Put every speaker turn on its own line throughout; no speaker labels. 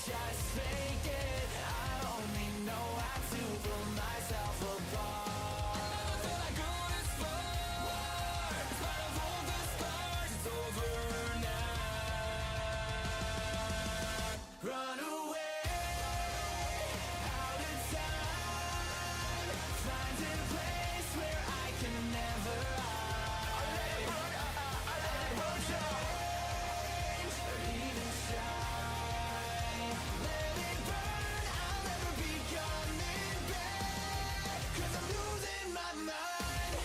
just fake it. I only know how to pull myself apart. I never thought I'd go this far. In spite of all the scars, it's over now. Run away, out of time. Find a place where I can never hide. I let it run, change or even shine. Let it burn, I'll never be coming back. 'Cause I'm losing my mind.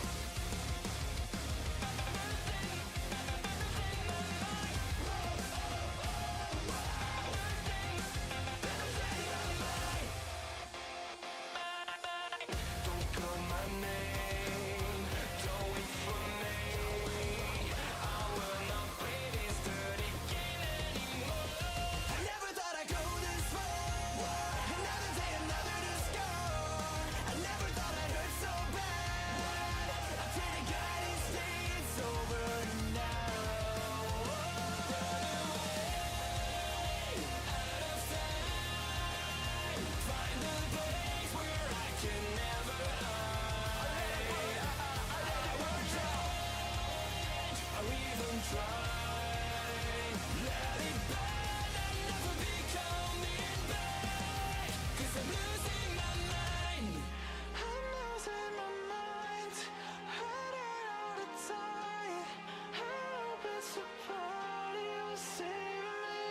Don't call my name, don't wait for me. I will not play this dirty game anymore. I never thought I'd go this far. Another day, another to score. I never thought I'd hurt so bad. I pray to God instead it's over now. Run away, out of time. Find a place where I can never hide. I let it work, change or even try. Let it burn, I'll never be coming back. 'Cause I'm losing my mind. I'm losing my mind. Running out of time. I hope it's somebody will save me.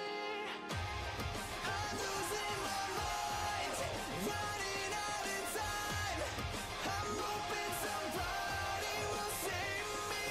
I'm losing my mind. Running out of time. I'm hoping somebody will save me.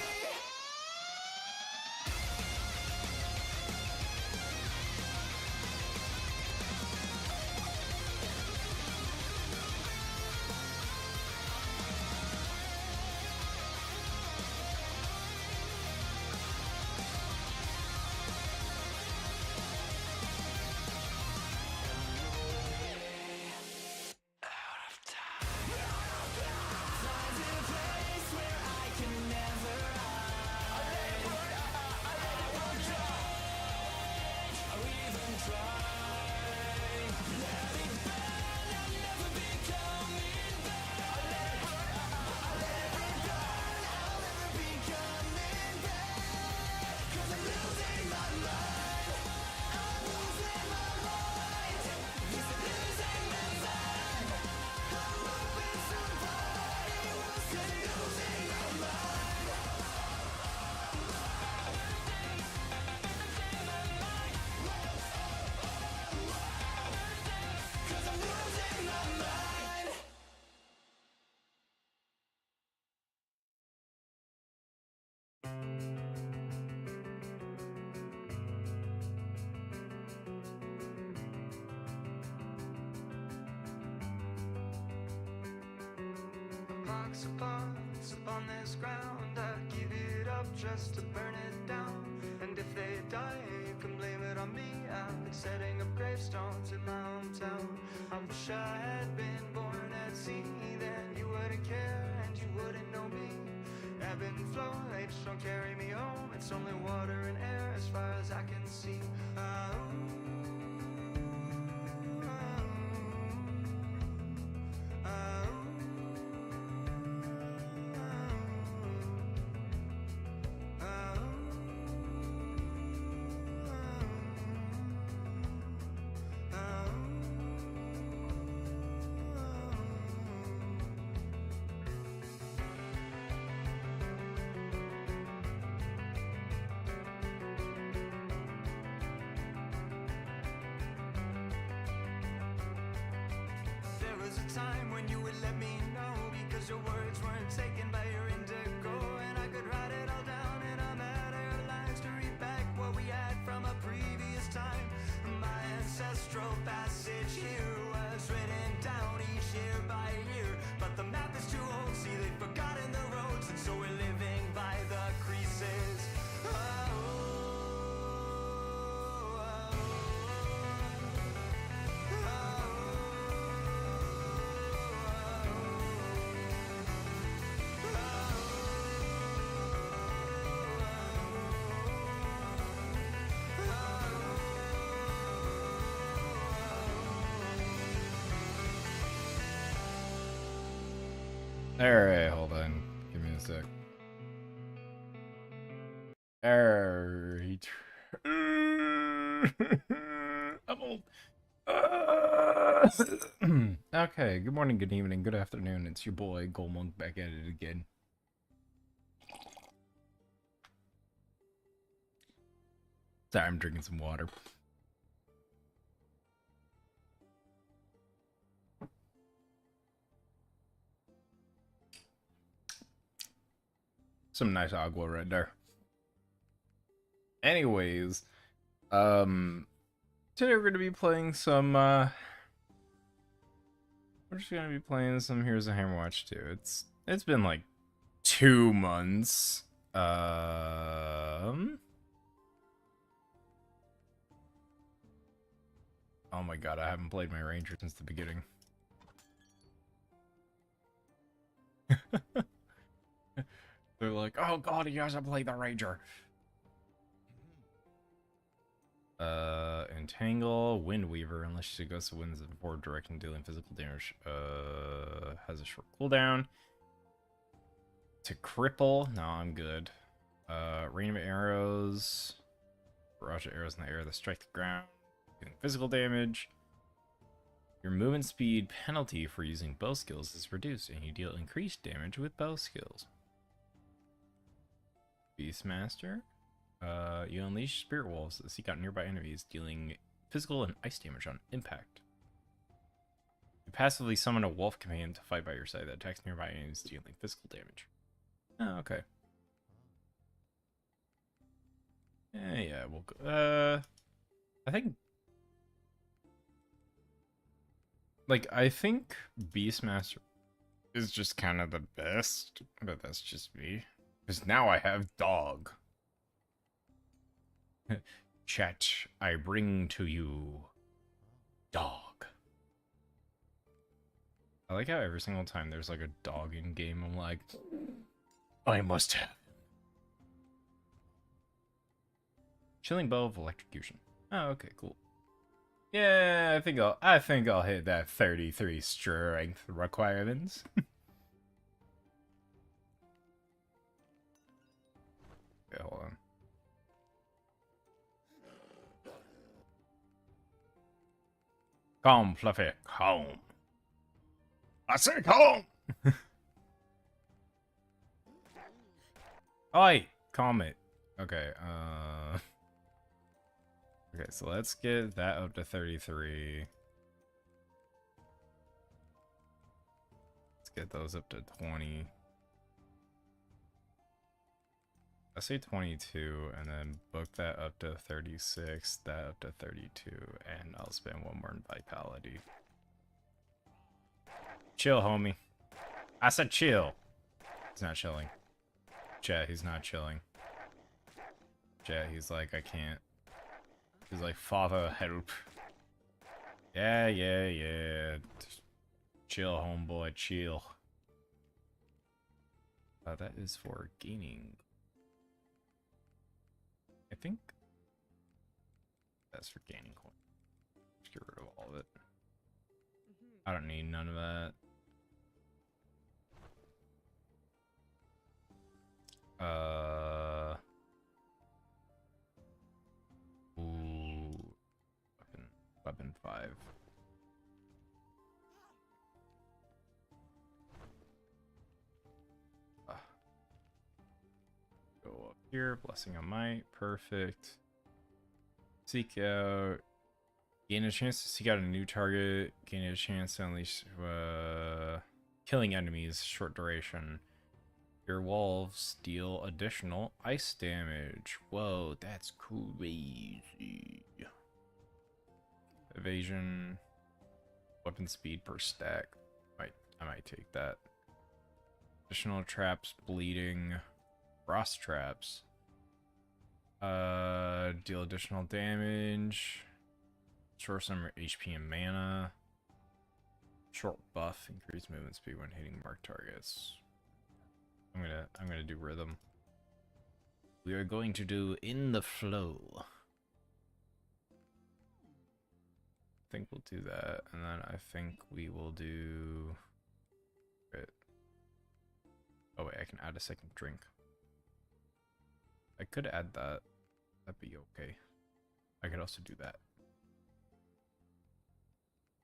Find a place where I can never hide. I let it work, change or even try. Let it burn, I'll never be coming back. I let it burn, I'll never be coming back. 'Cause I'm losing my mind. I'm losing my mind. 'Cause I'm losing my mind. I'm hoping somebody will say losing my mind. 'Cause I'm losing my mind.
Box of parts upon this ground, I'd give it up just to burn it down. And if they die, you can blame it on me. I've been setting up gravestones in my hometown. I wish I had been born at sea, then you wouldn't care and you wouldn't know me. Ebb and flow, they just don't carry me home. It's only water and air as far as I can see. There was a time when you would let me know, because your words weren't taken by your indigo, and I could write it all down in a matter of lines to read back what we had from a previous time. My ancestral passage here was written down each year by year, but the map is too old, see they've forgotten the roads, and so we're living by the creases.
Alright, hold on. Give me a sec. Alright. I'm old. Okay, good morning, good evening, good afternoon. It's your boy, Goldmonk, back at it again. Sorry, I'm drinking some water. Some nice agua right there. Anyways, today we're gonna be playing some, we're just gonna be playing some Here's a Hammerwatch 2. It's been like 2 months. Oh my god, I haven't played my Ranger since the beginning. They're like, oh god, he hasn't played the Ranger. Entangle, Windweaver, unless she goes to winds in forward direction, dealing physical damage. Has a short cooldown. To cripple, no, I'm good. Rain of arrows. Barrage of arrows in the air that strike the ground, dealing physical damage. Your movement speed penalty for using bow skills is reduced, and you deal increased damage with bow skills. Beastmaster. You unleash spirit wolves that seek out nearby enemies, dealing physical and ice damage on impact. You passively summon a wolf companion to fight by your side that attacks nearby enemies, dealing physical damage. Oh, okay. Yeah, we'll go. I think Beastmaster is just kind of the best, but that's just me. Because now I have dog. Chat, I bring to you dog. I like how every single time there's like a dog in game, I'm like, I must have him. Chilling bow of electrocution. Oh, okay, cool. Yeah, I think I'll hit that 33 strength requirements. Okay, hold on. Calm, Fluffy, calm. I say calm! Oi, calm it. Okay, okay, so let's get that up to 33. Let's get those up to 20. I say 22, and then book that up to 36, that up to 32, and I'll spend one more in Vitality. Chill, homie. I said chill. He's not chilling. Chat, he's not chilling. Chat, he's like, I can't. He's like, father, help. Yeah. Just chill, homeboy, chill. That is for gaining. I think that's for gaining coin. Just get rid of all of it. I don't need none of that. Ooh. Weapon 5. Go up here, Blessing of Might, perfect. Seek out, gain a chance to seek out a new target, gain a chance to unleash killing enemies, short duration. Your wolves deal additional ice damage. Whoa, that's crazy. Evasion, weapon speed per stack. I might take that. Additional traps, bleeding. Frost traps. Deal additional damage. Restore some HP and mana. Short buff, increase movement speed when hitting marked targets. I'm gonna do rhythm. We are going to do In the Flow. I think we'll do that, and then I think we will do it. Oh wait, I can add a second drink. I could add that. That'd be okay. I could also do that.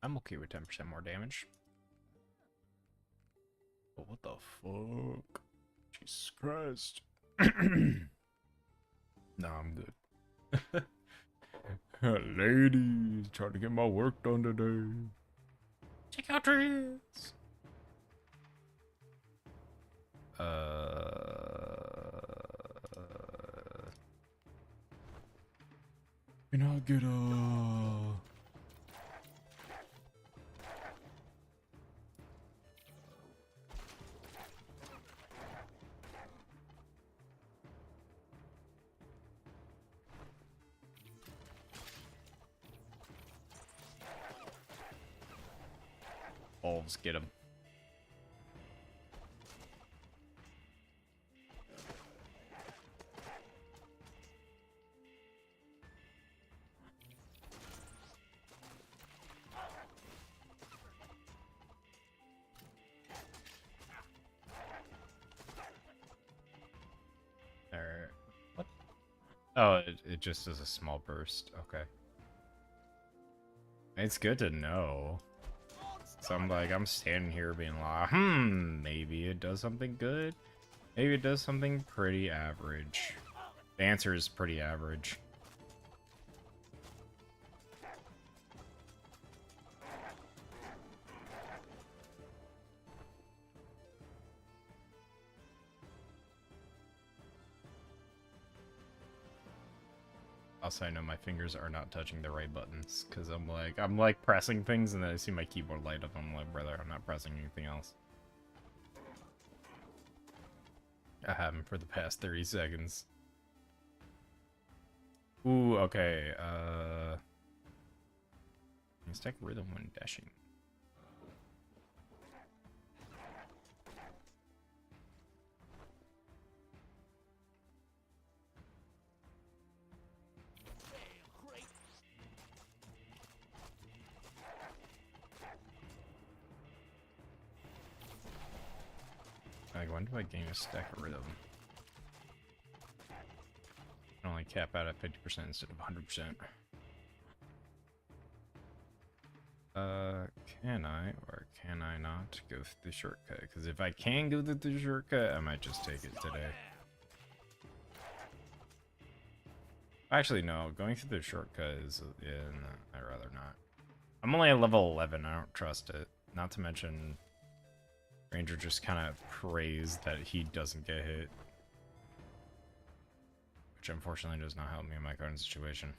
I'm okay with 10% more damage. But what the fuck? Jesus Christ. Nah, I'm good. Ladies, trying to get my work done today. Check out tricks. Can I get a... Wolves, get him. There. What? Oh, it just does a small burst. Okay. It's good to know. So I'm standing here being like, maybe it does something good. Maybe it does something pretty average. The answer is pretty average. Also, I know my fingers are not touching the right buttons because I'm like pressing things and then I see my keyboard light up. I'm like, brother, I'm not pressing anything else. I haven't for the past 30 seconds. Ooh, okay. Stack rhythm when dashing. Like, when do I gain a stack of rhythm? I can only cap out at 50% instead of 100%. Can I or can I not go through the shortcut? Because if I can go through the shortcut, I might just take it today. Actually, no. Going through the shortcut is... yeah, no, I'd rather not. I'm only at level 11. I don't trust it. Not to mention... Ranger just kind of prays that he doesn't get hit. Which unfortunately does not help me in my current situation.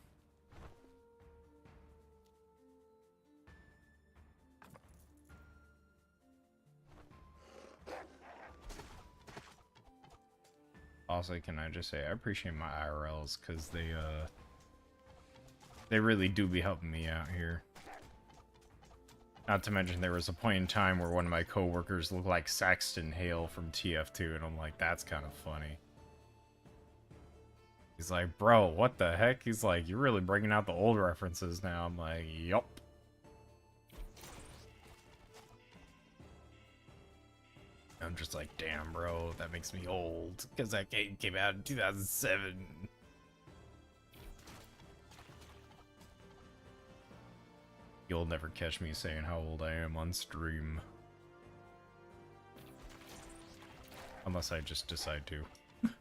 Also, can I just say, I appreciate my IRLs, because they really do be helping me out here. Not to mention, there was a point in time where one of my coworkers looked like Saxton Hale from TF2, and I'm like, that's kind of funny. He's like, bro, what the heck? He's like, you're really bringing out the old references now. I'm like, yup. I'm just like, damn, bro, that makes me old, because that game came out in 2007. You'll never catch me saying how old I am on stream. Unless I just decide to. You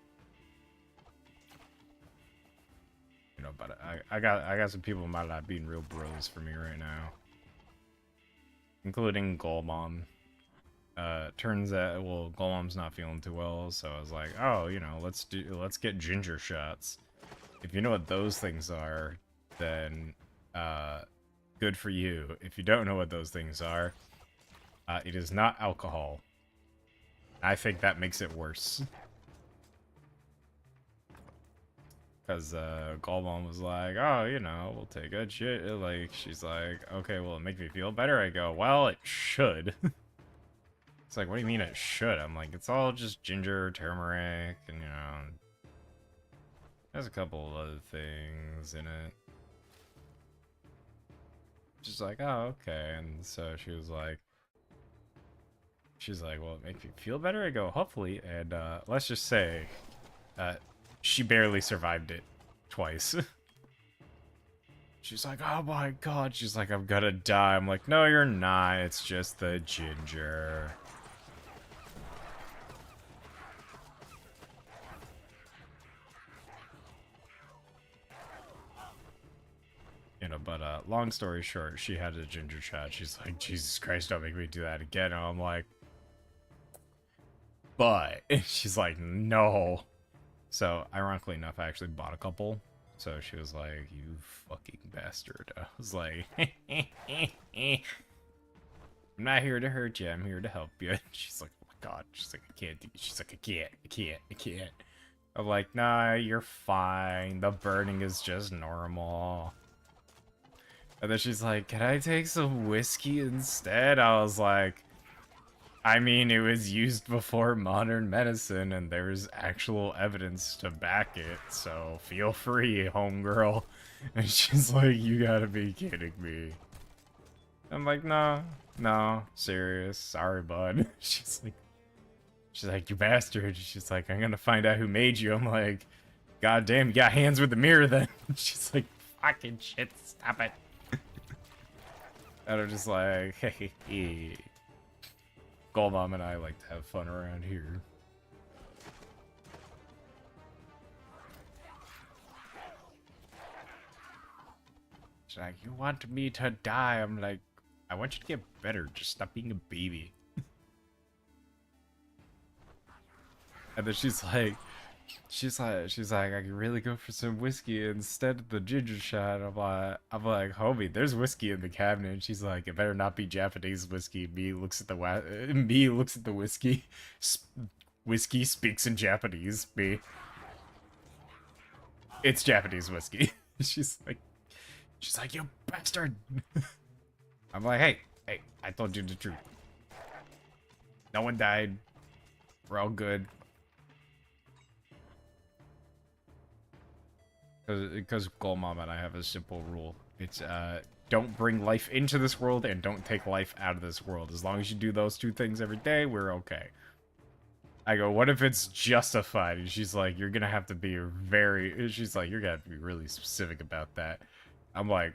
know, but I got some people in my life being real bros for me right now. Including Golmon. Turns out, well, Golem's not feeling too well, so I was like, oh, you know, let's get ginger shots. If you know what those things are, then, good for you. If you don't know what those things are, it is not alcohol. I think that makes it worse. Because, Golmon was like, oh, you know, we'll take a shit. Like, she's like, okay, will it make me feel better? I go, well, it should. It's like, what do you mean it should? I'm like, it's all just ginger, turmeric, and, you know, there's a couple of other things in it. Just like, oh, okay. And so she was like, She's like, well, it makes me feel better. I go, hopefully. And let's just say she barely survived it twice. She's like, oh my god. She's like, I'm gonna die. I'm like, no, you're not. It's just the ginger. You know, but long story short, she had a ginger chat. She's like, Jesus Christ, don't make me do that again. And I'm like, but she's like, no. So ironically enough, I actually bought a couple. So she was like, you fucking bastard. I was like, I'm not here to hurt you. I'm here to help you. She's like, oh my god. She's like, I can't do it. She's like, I can't. I'm like, nah, you're fine. The burning is just normal. And then she's like, can I take some whiskey instead? I was like, I mean, it was used before modern medicine, and there's actual evidence to back it, so feel free, homegirl. And she's like, you gotta be kidding me. I'm like, no, serious, sorry, bud. She's like, you bastard. She's like, I'm gonna find out who made you. I'm like, god damn, you got hands with the mirror then. She's like, fucking shit, stop it. And I'm just like, hey. Gold Mom and I like to have fun around here. She's like, you want me to die? I'm like, I want you to get better. Just stop being a baby. And then she's like, I can really go for some whiskey instead of the ginger shot. I'm like, homie, there's whiskey in the cabinet. And she's like, it better not be Japanese whiskey. Me looks at the whiskey. Whiskey speaks in Japanese. Me. It's Japanese whiskey. She's like, you bastard. I'm like, hey, I told you the truth. No one died. We're all good. Because Gold Mom and I have a simple rule. It's, don't bring life into this world and don't take life out of this world. As long as you do those two things every day, we're okay. I go, what if it's justified? And she's like, you're gonna have to be she's like, you're gonna have to be really specific about that. I'm like,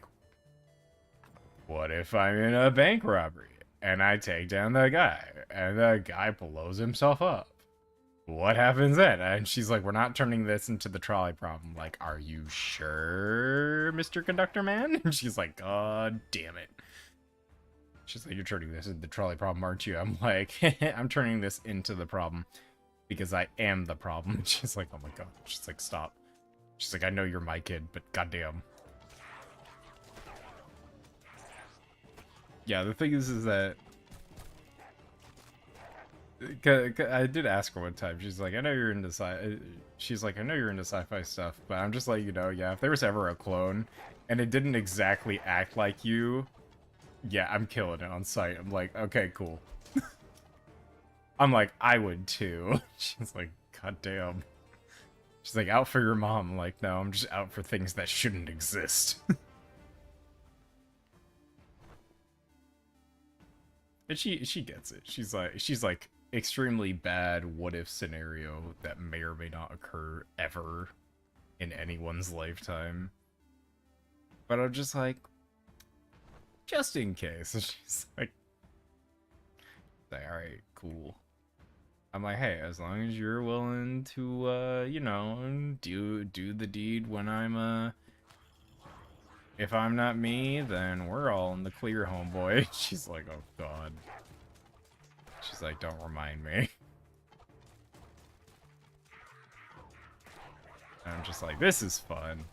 what if I'm in a bank robbery and I take down the guy and the guy blows himself up? What happens then? And she's like, we're not turning this into the trolley problem. Like, are you sure, Mr. Conductor Man? And she's like, god damn it. She's like, you're turning this into the trolley problem, aren't you? I'm like, I'm turning this into the problem because I am the problem. And she's like, oh my god. She's like, stop. She's like, I know you're my kid, but goddamn. Yeah, the thing is that I did ask her one time. She's like, I know you're into sci-fi stuff, but I'm just like, you know, yeah, if there was ever a clone and it didn't exactly act like you, yeah, I'm killing it on sight. I'm like, okay, cool. I'm like, I would too. She's like, god damn. She's like, out for your mom. I'm like, no, I'm just out for things that shouldn't exist. And she gets it. She's like extremely bad what if scenario that may or may not occur ever in anyone's lifetime. But I'm just like, just in case. And she's like, alright, cool. I'm like, hey, as long as you're willing to you know, do the deed when I'm if I'm not me, then we're all in the clear, homeboy. She's like, oh god. She's like, don't remind me. And I'm just like, this is fun.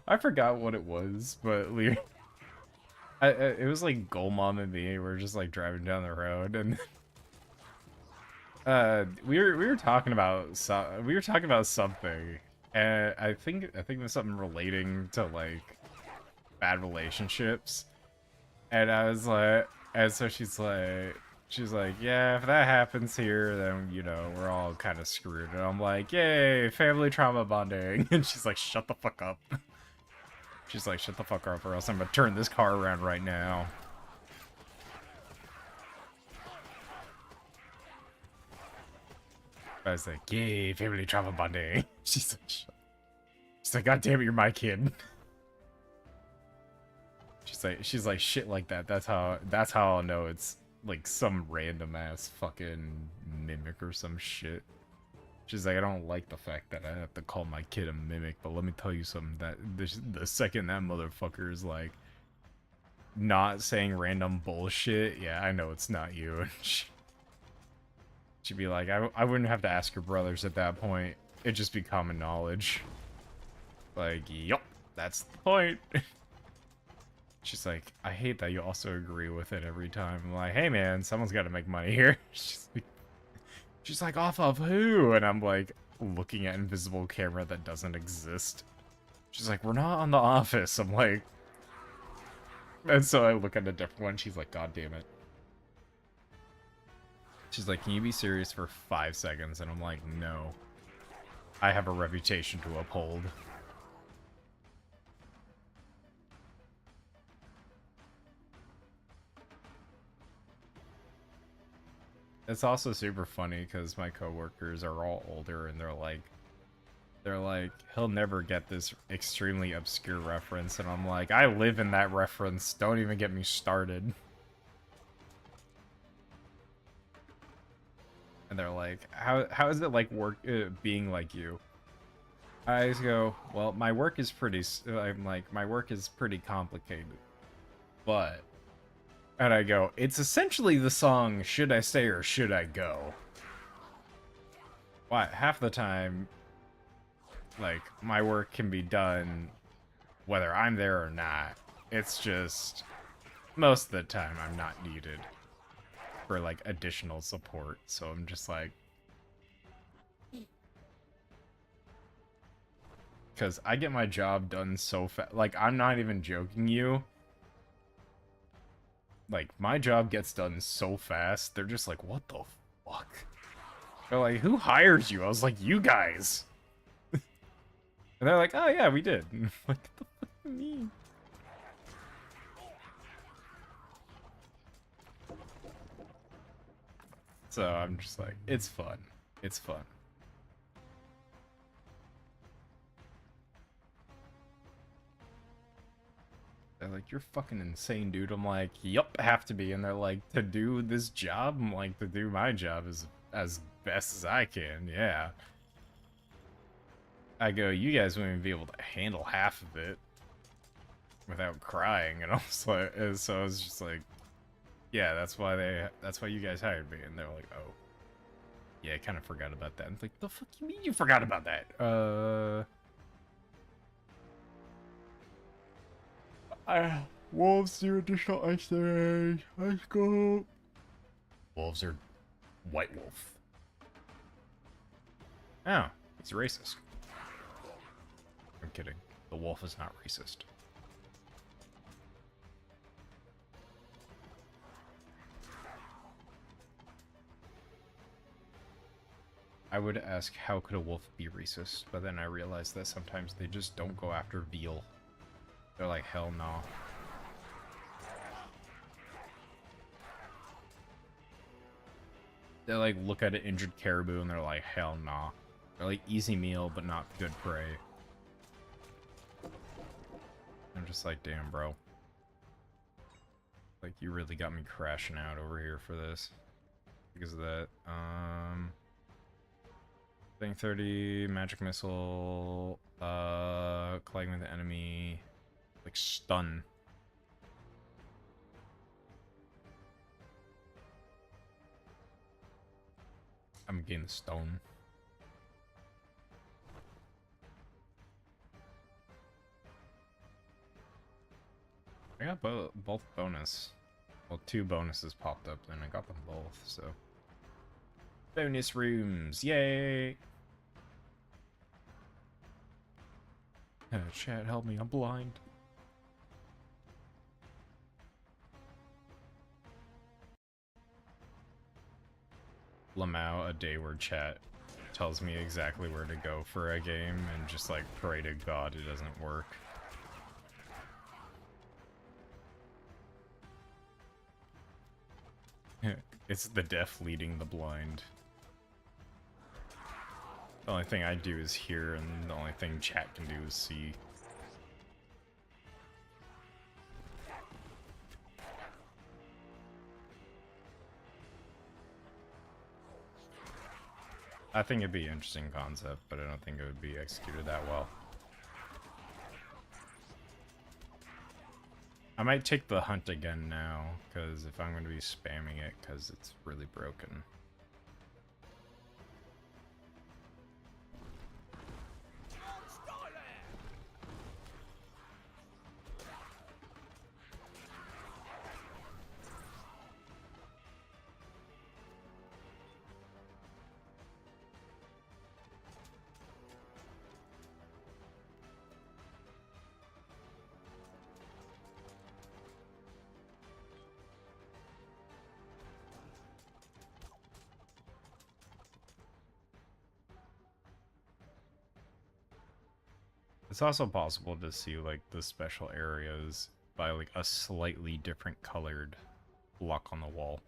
I forgot what it was, but it was like Gold Mom and me. We're just like driving down the road, and we were talking about something, and I think there's something relating to like bad relationships. And I was like, and so she's like, yeah, if that happens here, then, you know, we're all kind of screwed. And I'm like, yay, family trauma bonding. And she's like, shut the fuck up. She's like, shut the fuck up or else I'm gonna turn this car around right now. I was like, yay, family travel bonding. She's like, God damn it, you're my kid. She's like, shit like that. That's how I'll know it's like some random ass fucking mimic or some shit. She's like, I don't like the fact that I have to call my kid a mimic, but let me tell you something. That the second that motherfucker is like not saying random bullshit, yeah, I know it's not you. And she'd be like, I wouldn't have to ask your brothers at that point. It'd just be common knowledge. Like, yup, that's the point. She's like, I hate that you also agree with it every time. I'm like, hey man, someone's got to make money here. She's like, off of who? And I'm like, looking at invisible camera that doesn't exist. She's like, we're not on The Office. I'm like, and so I look at a different one. She's like, God damn it. She's like, can you be serious for 5 seconds? And I'm like, no. I have a reputation to uphold. It's also super funny because my coworkers are all older and they're like, he'll never get this extremely obscure reference. And I'm like, I live in that reference. Don't even get me started. And they're like, how is it like being like you? I just go, well, my work is pretty, I'm like, my work is pretty complicated. But, and I go, it's essentially the song, Should I Stay or Should I Go? Why, half the time, like, my work can be done whether I'm there or not. It's just, most of the time, I'm not needed for, like, additional support. So I'm just like, because I get my job done so fast. Like, I'm not even joking you. Like, my job gets done so fast, they're just like, what the fuck? They're like, who hires you? I was like, you guys. And they're like, oh yeah, we did. And I'm like, what the fuck do you mean? So I'm just like, it's fun. It's fun. They're like, you're fucking insane, dude. I'm like, yup, have to be. And they're like, to do this job? I'm like, to do my job as best as I can, yeah. I go, you guys wouldn't even be able to handle half of it without crying. And I was like, and so I was just like, yeah, that's why you guys hired me. And they're like, oh, yeah, I kind of forgot about that. I'm like, the fuck you mean you forgot about that? Wolves do additional ice day. Let's go. Wolves are white wolf. Oh, he's racist. I'm kidding. The wolf is not racist. I would ask, how could a wolf be racist? But then I realized that sometimes they just don't go after veal. They're like, hell no. They like look at an injured caribou and they're like, hell nah. They're like, easy meal, but not good prey. I'm just like, damn, bro. Like, you really got me crashing out over here for this. Because of that. Thing 30, magic missile, colliding with the enemy, like stun. I'm gonna gain the stone. I got both bonus. Well, 2 bonuses popped up, and I got them both, so. Bonus rooms, yay! Chat, help me, I'm blind. Lamau, a day where chat tells me exactly where to go for a game, and just like pray to God it doesn't work. It's the deaf leading the blind. The only thing I do is hear, and the only thing chat can do is see. I think it'd be an interesting concept, but I don't think it would be executed that well. I might take the hunt again now, because if I'm going to be spamming it, because it's really broken. It's also possible to see like the special areas by like a slightly different colored block on the wall.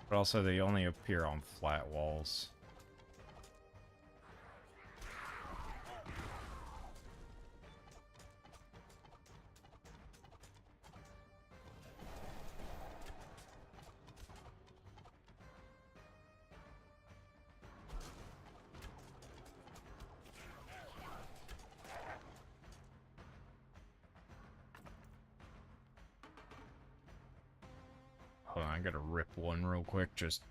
But also they only appear on flat walls. Hold on, I gotta rip one real quick, just...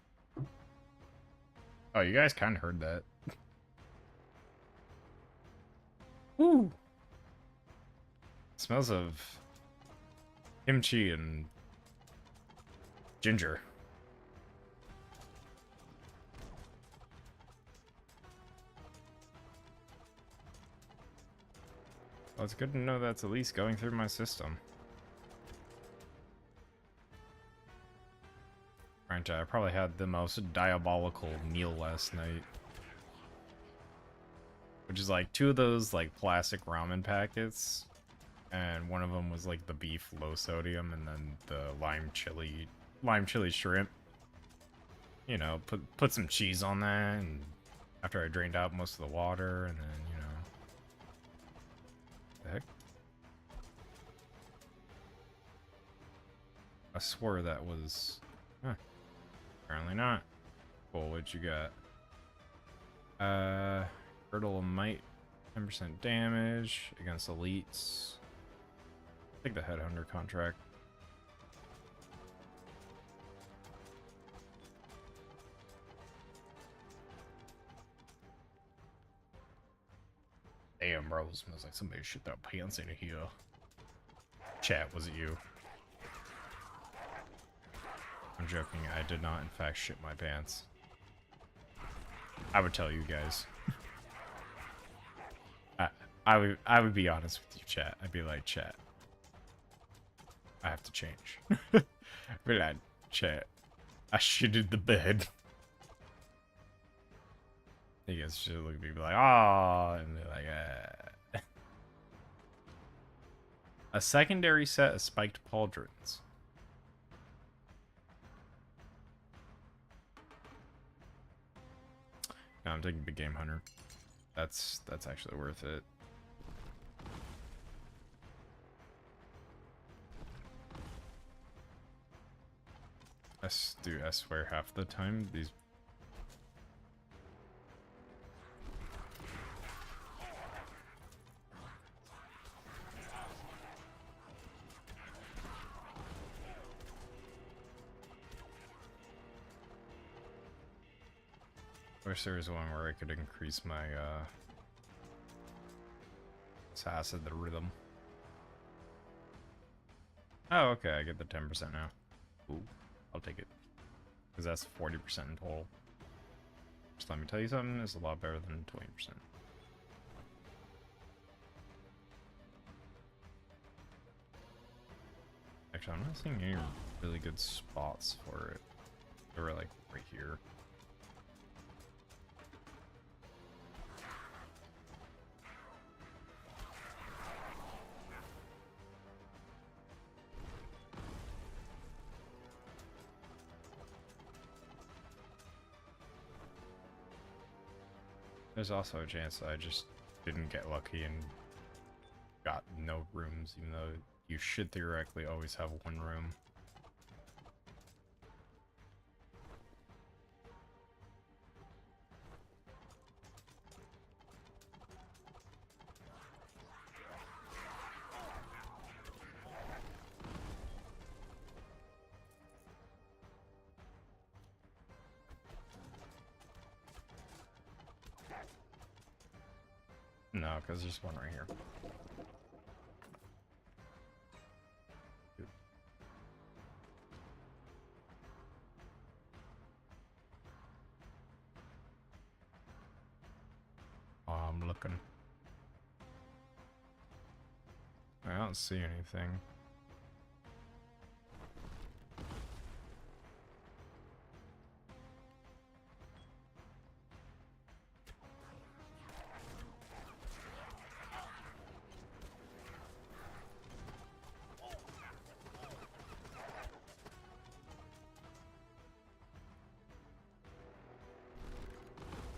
Oh, you guys kind of heard that. Woo! Smells of kimchi and ginger. Well, it's good to know that's at least going through my system. Granted, I probably had the most diabolical meal last night. Which is like 2 of those like plastic ramen packets. And one of them was like the beef low sodium and then the lime chili shrimp. You know, put some cheese on that, and after I drained out most of the water, and then, you know. The heck? I swore that was... Huh. Apparently not. Cool, what you got? Girdle of Might, 10% damage against elites. Take the Headhunter contract. Damn, bro, it smells like somebody shit their pants in here. Chat, was it you? I'm joking, I did not in fact shit my pants. I would tell you guys. I would be honest with you, chat. I'd be like, chat, I have to change. Be like, chat, I shitted the bed. You guys should look at me and be like, ah, and be like, ah. A secondary set of spiked pauldrons. No, I'm taking Big Game Hunter. That's actually worth it. Dude, I swear half the time these... Wish there was one where I could increase my, sass of the rhythm. Oh, okay, I get the 10% now. Ooh, I'll take it. Because that's 40% in total. Just let me tell you something, it's a lot better than 20%. Actually, I'm not seeing any really good spots for it. They were like right here. There's also a chance that I just didn't get lucky and got no rooms, even though you should theoretically always have one room. No, because there's one right here. Oh, I'm looking. I don't see anything.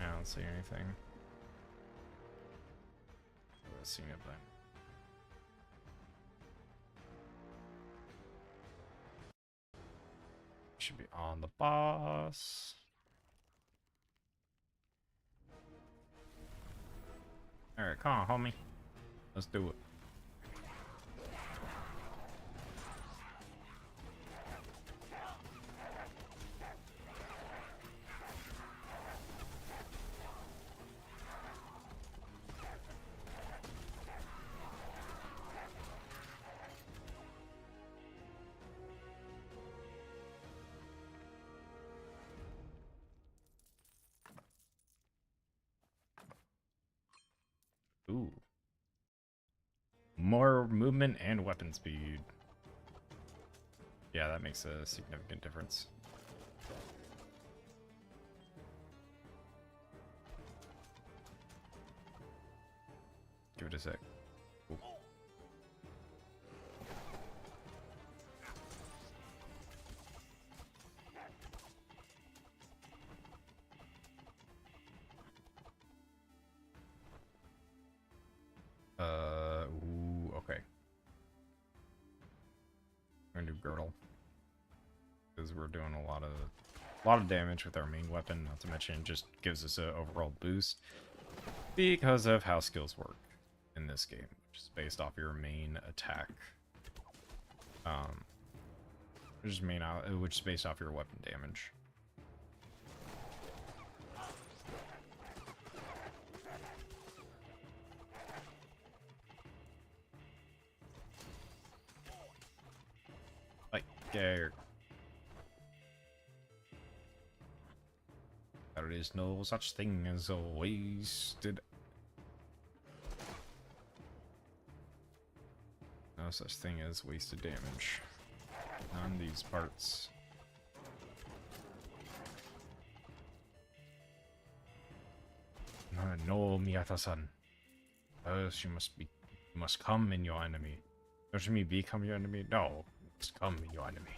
I don't see anything. I've seen it, but should be on the boss. Alright, come on, homie. Let's do it. Ooh. More movement and weapon speed. Yeah, that makes a significant difference. Give it a sec. Ooh. Ooh, okay. We're gonna do girdle because we're doing a lot of damage with our main weapon. Not to mention, it just gives us an overall boost because of how skills work in this game, which is based off your main attack. Which is based off your weapon damage. Like, there. There is no such thing as a wasted. No such thing as wasted damage on these parts. No, Miyata-san. You must come in your enemy. Don't you mean become your enemy? No, you must come in your enemy.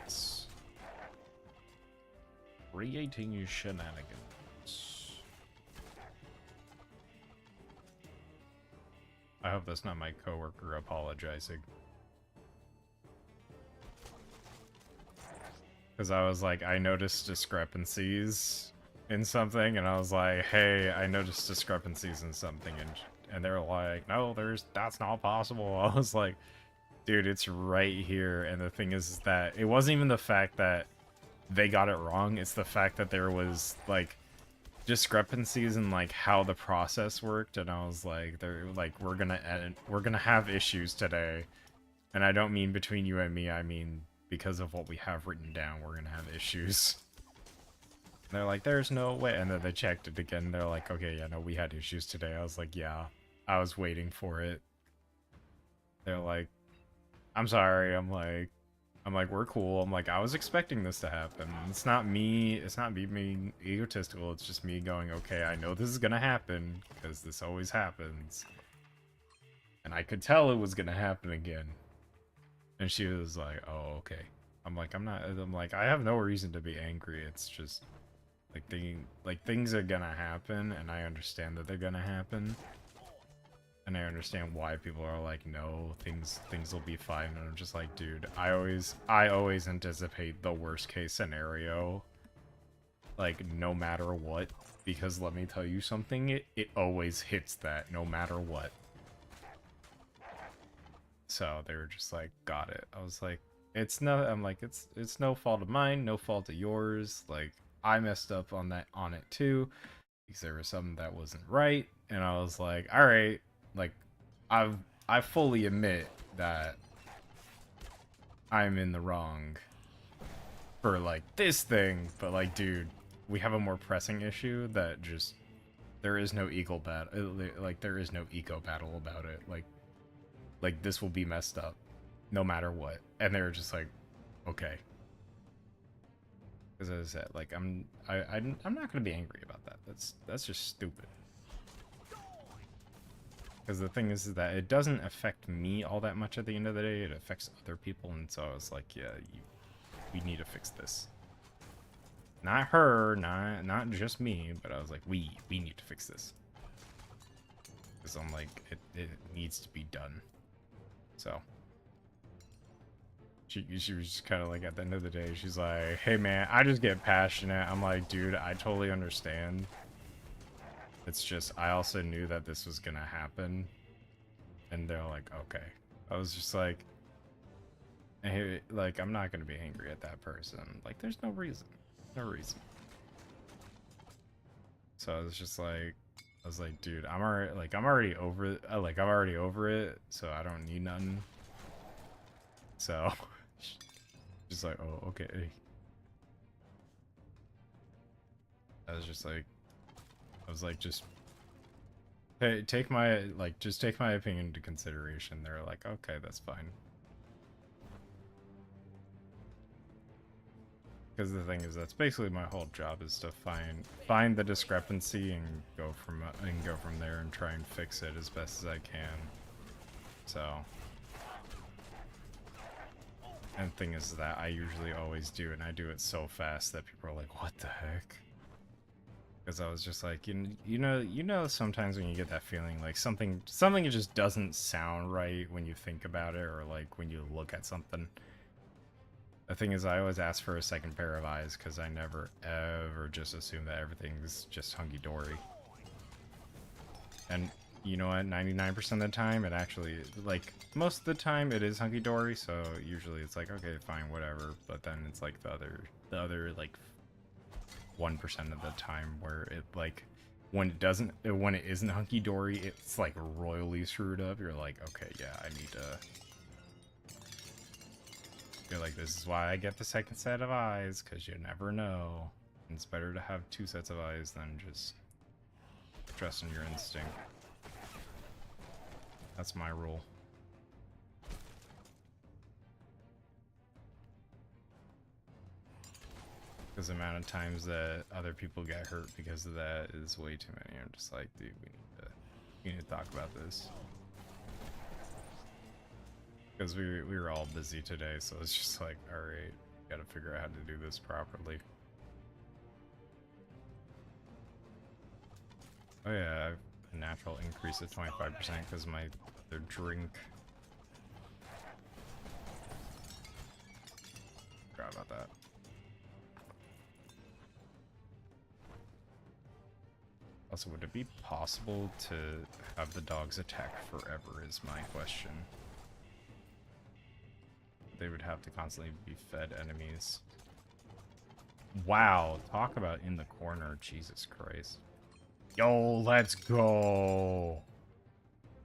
Yes. Creating your shenanigans. I hope that's not my coworker apologizing. Because I was like, I noticed discrepancies in something, and I was like, hey, I noticed discrepancies in something, and they're like, no, that's not possible. I was like, dude, it's right here. And the thing is that it wasn't even the fact that they got it wrong, it's the fact that there was like discrepancies in like how the process worked, and I was like, they're like, we're gonna have issues today. And I don't mean between you and me, I mean because of what we have written down, we're gonna have issues. And they're like, there's no way. And then they checked it again, they're like, okay, yeah, no, we had issues today. I was like, yeah, I was waiting for it. They're like, I'm sorry. I'm like, I'm like, we're cool. I'm like, I was expecting this to happen. It's not me. It's not me being egotistical. It's just me going, okay, I know this is gonna happen because this always happens. And I could tell it was gonna happen again. And she was like, oh, okay. I'm like, I'm like, I have no reason to be angry. It's just like things are gonna happen, and I understand that they're gonna happen. And I understand why people are like, no, things will be fine. And I'm just like, dude, I always anticipate the worst case scenario, like no matter what, because let me tell you something, it always hits that no matter what. So they were just like, got it. I was like, I'm like, it's no fault of mine, no fault of yours. Like, I messed up on it too, because there was something that wasn't right. And I was like, all right. Like, I fully admit that I'm in the wrong for, like, this thing, but, like, dude, we have a more pressing issue that just, there is no ego battle, like, there is no ego battle about it, like, this will be messed up, no matter what, and they were just like, okay. Because as I said, like, I'm not gonna be angry about that, that's just stupid. Because the thing is that it doesn't affect me all that much at the end of the day. It affects other people, and so I was like, yeah, we need to fix this. Not her, not just me, but I was like, we need to fix this. Because I'm like, it needs to be done. So she was just kind of like, at the end of the day, she's like, hey man, I just get passionate. I'm like, dude, I totally understand. It's just, I also knew that this was gonna happen. And they're like, okay. I was just like, hey, like, I'm not gonna be angry at that person. Like, there's no reason. No reason. So I was just like, I was like, dude, I'm already over it. Like, I'm already over it, so I don't need nothing. So, just like, oh, okay. I was like, just hey, take my opinion into consideration. They're like, okay, that's fine. Because the thing is, that's basically my whole job, is to find the discrepancy and go from there and try and fix it as best as I can. So, and the thing is that I usually always do, and I do it so fast that people are like, what the heck? Because I was just like, you know, sometimes when you get that feeling like something just doesn't sound right when you think about it, or like when you look at something. The thing is, I always ask for a second pair of eyes, because I never ever just assume that everything's just hunky-dory. And you know what, 99% of the time, it actually, like, most of the time it is hunky-dory, so usually it's like, okay, fine, whatever. But then it's like the other like 1% of the time where it, like, when it isn't hunky-dory, it's like royally screwed up. You're like, okay, yeah, I need to, you're like, this is why I get the second set of eyes, because you never know. And it's better to have 2 sets of eyes than just trust in your instinct. That's my rule. Because the amount of times that other people get hurt because of that is way too many. I'm just like, dude, we need to talk about this. Because we were all busy today, so it's just like, alright, gotta figure out how to do this properly. Oh yeah, I have a natural increase of 25% because my other drink. Forgot about that. Also, would it be possible to have the dogs attack forever is my question. They would have to constantly be fed enemies. Wow, talk about in the corner, Jesus Christ. Yo, let's go!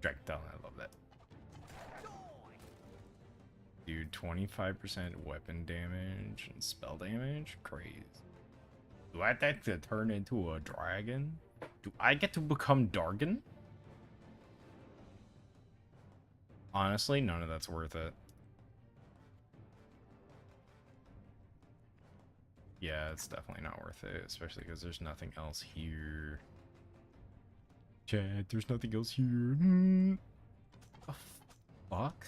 Drag down, I love that. Dude, 25% weapon damage and spell damage? Crazy. Do I have to turn into a dragon? Do I get to become Dargon? Honestly, none of that's worth it. Yeah, it's definitely not worth it, especially because there's nothing else here. Chad, there's nothing else here. The fuck?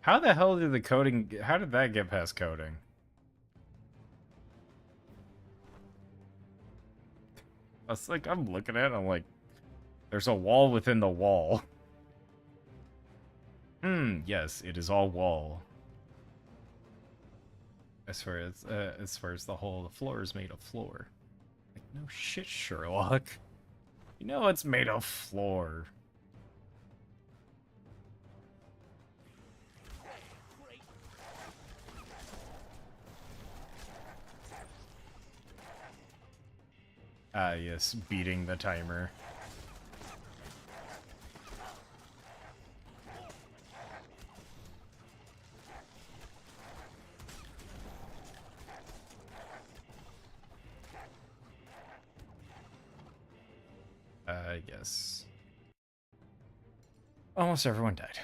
How the hell did the coding... How did that get past coding? It's like, I'm looking at it, I'm like, there's a wall within the wall. Yes, it is all wall. I swear it's, as far as the floor is made of floor. Like, no shit, Sherlock. You know it's made of floor. Ah, yes, beating the timer. Yes. Almost everyone died.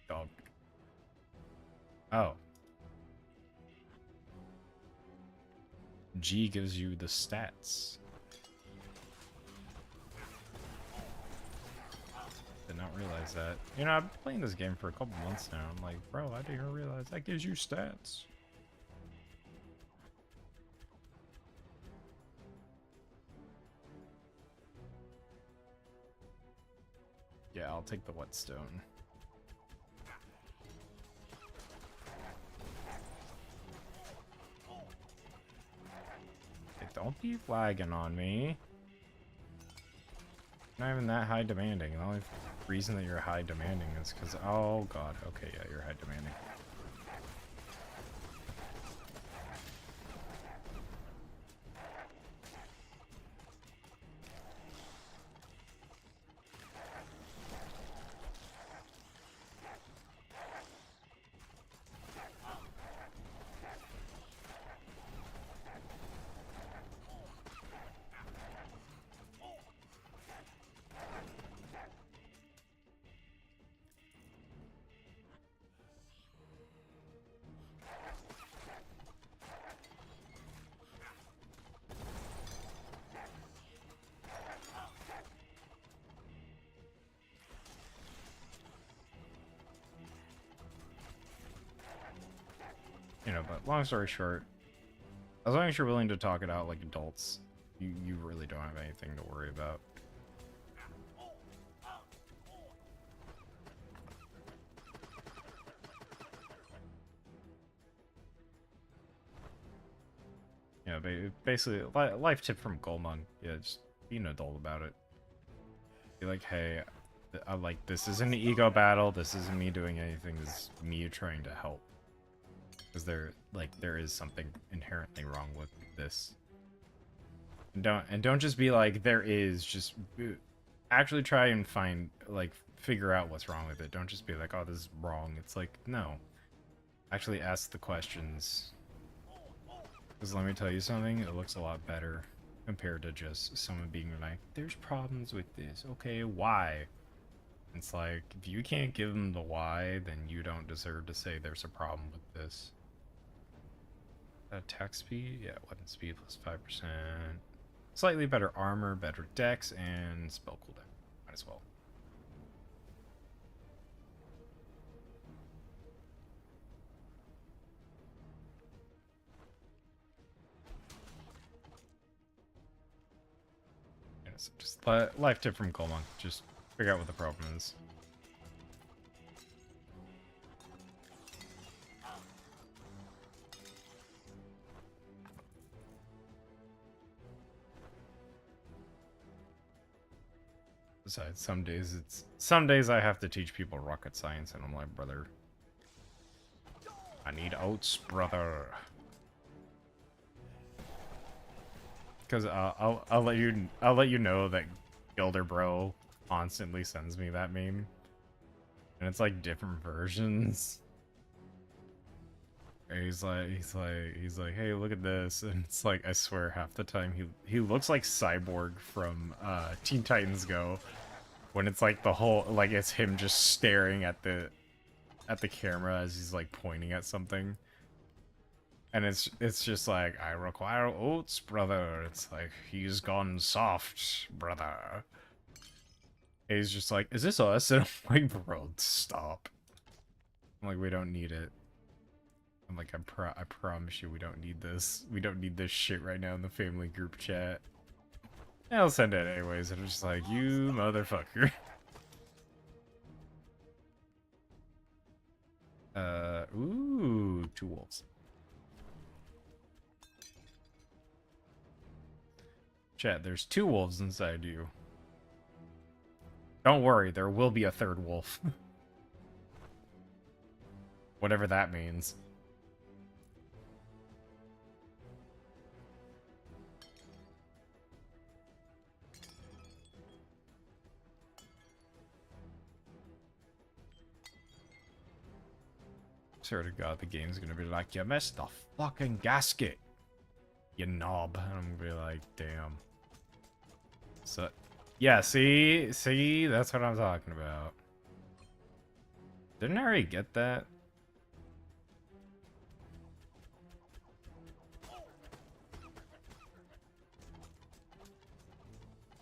Dog. Oh. G gives you the stats. Did not realize that. You know, I've been playing this game for a couple months now. I'm like, bro, I didn't realize that gives you stats. Yeah, I'll take the whetstone. Hey, don't be flagging on me. Not even that high demanding. The only reason that you're high demanding is because, oh god, okay, yeah, you're high demanding. You know, but long story short, as long as you're willing to talk it out like adults, you really don't have anything to worry about. You know, basically, life tip from Goldmon. Yeah, just be an adult about it. Be like, hey, I like, this isn't an ego battle. This isn't me doing anything. This is me trying to help. Because there is something inherently wrong with this. And don't just be like, there is, just actually try and figure out what's wrong with it. Don't just be like, oh, this is wrong. It's like, no. Actually ask the questions. Because let me tell you something, it looks a lot better compared to just someone being like, there's problems with this. Okay, why? It's like, if you can't give them the why, then you don't deserve to say there's a problem with this. Attack speed? Yeah, weapon speed plus 5%. Slightly better armor, better dex, and spell cooldown. Might as well. Yeah, so just life tip from Coleman. Just figure out what the problem is. Besides, some days I have to teach people rocket science, and I'm like, brother, I need oats, brother. Because I'll let you know that Gilder Bro constantly sends me that meme. And it's like different versions. And he's like, hey, look at this. And it's like, I swear, half the time he looks like Cyborg from Teen Titans Go. When it's like the whole, like it's him just staring at the camera as he's like pointing at something. And it's just like, I require oats, brother. It's like, he's gone soft, brother. And he's just like, is this us? And I'm like, bro, stop. I'm like, we don't need it. I'm like, I promise you we don't need this. We don't need this shit right now in the family group chat. And I'll send it anyways. And I'm just like, you motherfucker. Ooh, 2 wolves. Chat, there's 2 wolves inside you. Don't worry, there will be a 3rd wolf. Whatever that means. Swear to God, the game's gonna be like, you missed the fucking gasket, you knob. And I'm gonna be like, damn. So, yeah, see, that's what I'm talking about. Didn't I already get that?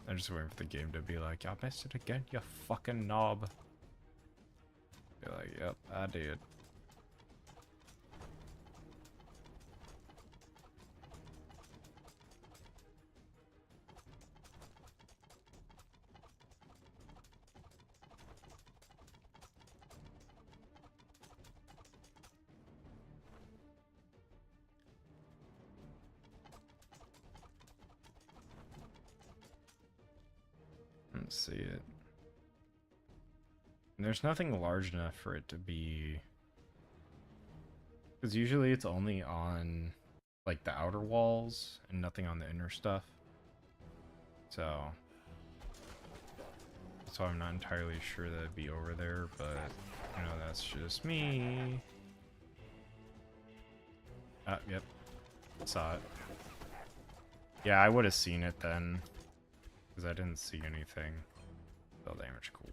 I'm just waiting for the game to be like, I missed it again, you fucking knob. Be like, yep, I did. Let's see it. And there's nothing large enough for it to be, because usually it's only on like the outer walls and nothing on the inner stuff. So I'm not entirely sure that it'd be over there, but you know, that's just me. Yep, saw it. Yeah, I would have seen it then, because I didn't see anything. Spell damage, cool.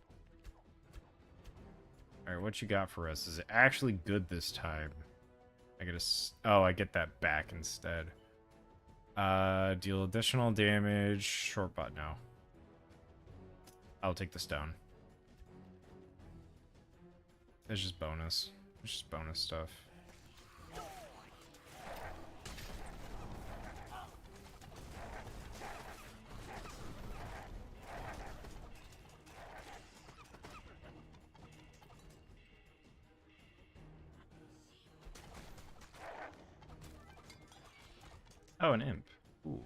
Alright, what you got for us? Is it actually good this time? I get oh, I get that back instead. Deal additional damage. Short bot, no. I'll take the stone. It's just bonus. It's just bonus stuff. Oh, an imp. Ooh.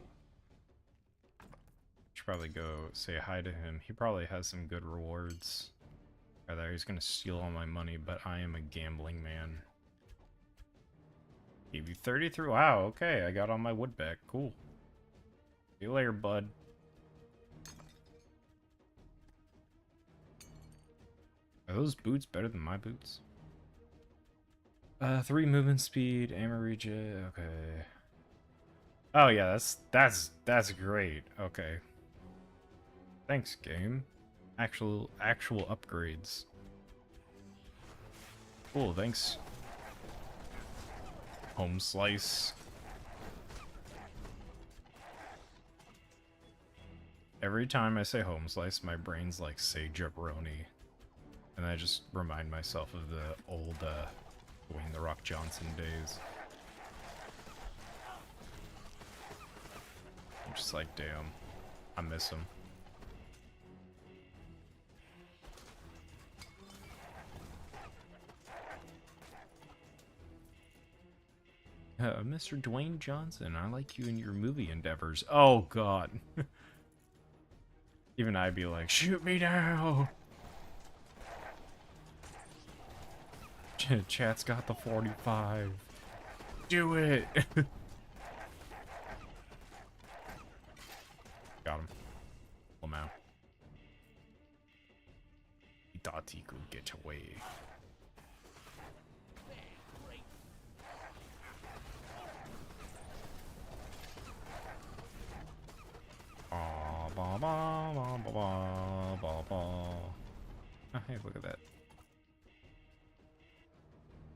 Should probably go say hi to him. He probably has some good rewards. Rather, he's gonna steal all my money, but I am a gambling man. Gave you 33. Wow, okay, I got all my wood back. Cool. See you later, bud. Are those boots better than my boots? 3 movement speed, ammo regen. Okay. Oh yeah, that's great. Okay. Thanks, game. Actual upgrades. Cool, thanks. Home slice. Every time I say home slice, my brain's like, say jabroni. And I just remind myself of the old Dwayne "The Rock" Johnson days. I'm just like, damn, I miss him. Mr. Dwayne Johnson, I like you in your movie endeavors. Oh, God. Even I'd be like, shoot me now. Chat's got the 45. Do it. Got him. Lamau. He thought Atiku, get away. Ba, ba, ba, ba, ba, ba, ba, ba. Oh, hey, look at that.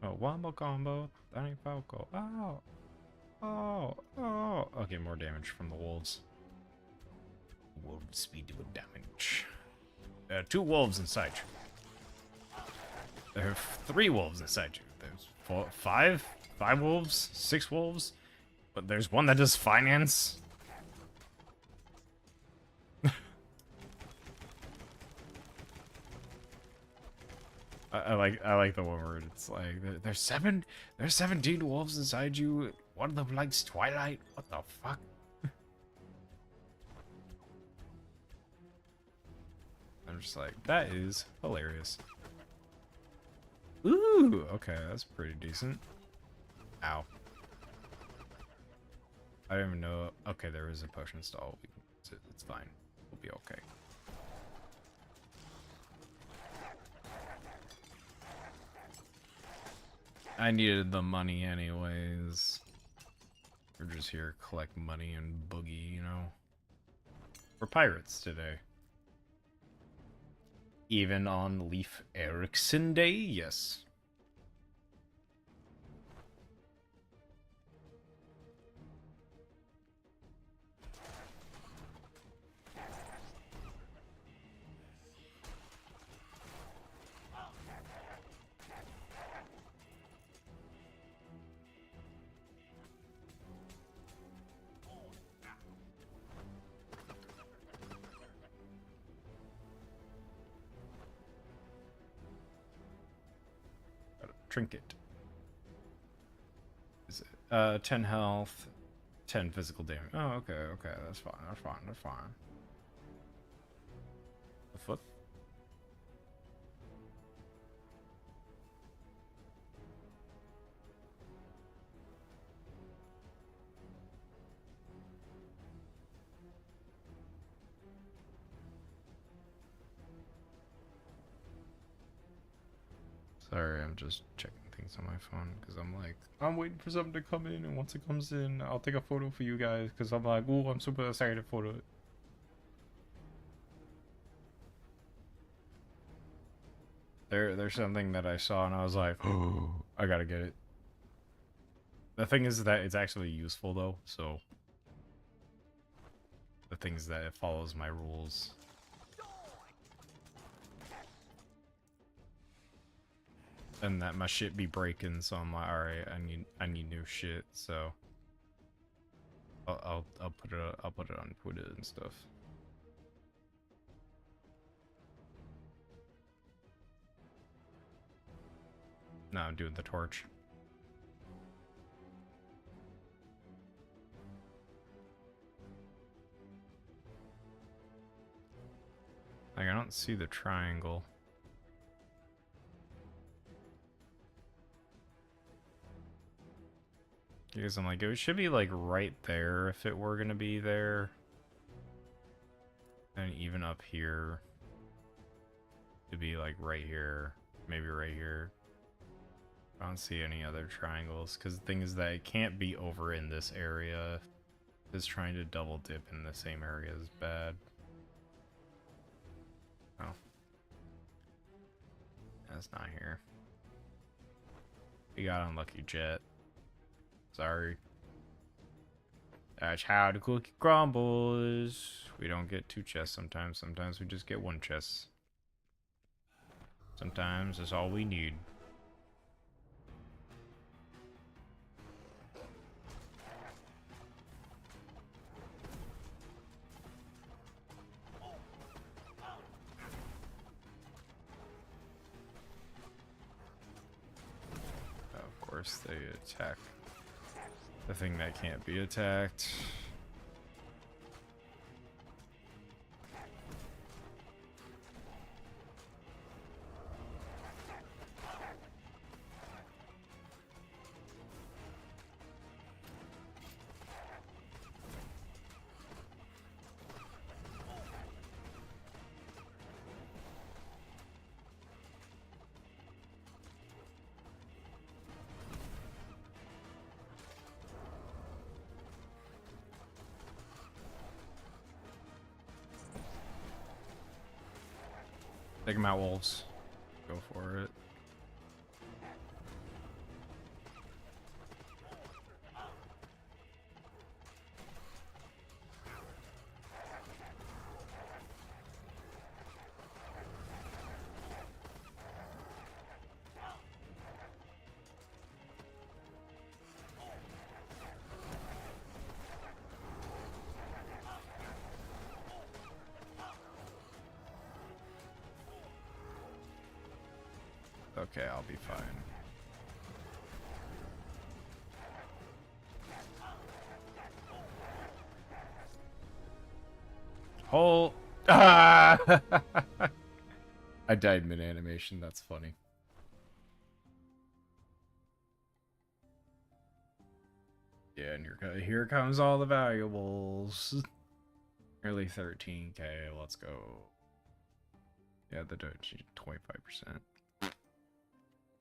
Oh, wombo combo. Danny Falco. Oh. Oh. Oh. Okay, more damage from the wolves. Wolves be doing damage. 2 wolves inside you. There are 3 wolves inside you. There's 5 wolves, 6 wolves, but there's one that does finance. I like the one where it's like there's 17 wolves inside you. One of them likes Twilight. What the fuck? I'm just like, that is hilarious. Ooh, okay, that's pretty decent. Ow. I don't even know. Okay, there is a potion stall. It's fine. We'll be okay. I needed the money anyways. We're just here to collect money and boogie, you know. We're pirates today. Even on Leif Erikson Day, yes. Trinket. Is it 10 health, 10 physical damage. Oh, okay, that's fine, that's fine. The foot? Sorry, I'm just checking things on my phone because I'm like, I'm waiting for something to come in, and once it comes in, I'll take a photo for you guys because I'm like, ooh, I'm super excited for it. There's something that I saw and I was like, oh, I gotta get it. The thing is that it's actually useful though, so the thing is that it follows my rules. And that my shit be breaking, so I'm like, all right, I need new shit. So I'll put it on Twitter and stuff. No, I'm doing the torch. Like I don't see the triangle. Because I'm like, it should be like right there if it were gonna be there. And even up here. To be like right here. Maybe right here. I don't see any other triangles. Because the thing is that it can't be over in this area. Because trying to double dip in the same area is bad. Oh. That's not here. We got unlucky jet. Sorry. That's how the cookie crumbles. We don't get 2 chests sometimes. Sometimes we just get 1 chest. Sometimes that's all we need. Of course they attack the thing that can't be attacked. Take them out, wolves. Go for it. Okay, I'll be fine. Whole. Ah! I died mid-animation. That's funny. Yeah, and here comes all the valuables. Nearly 13k. Let's go. Yeah, the Doge 25%.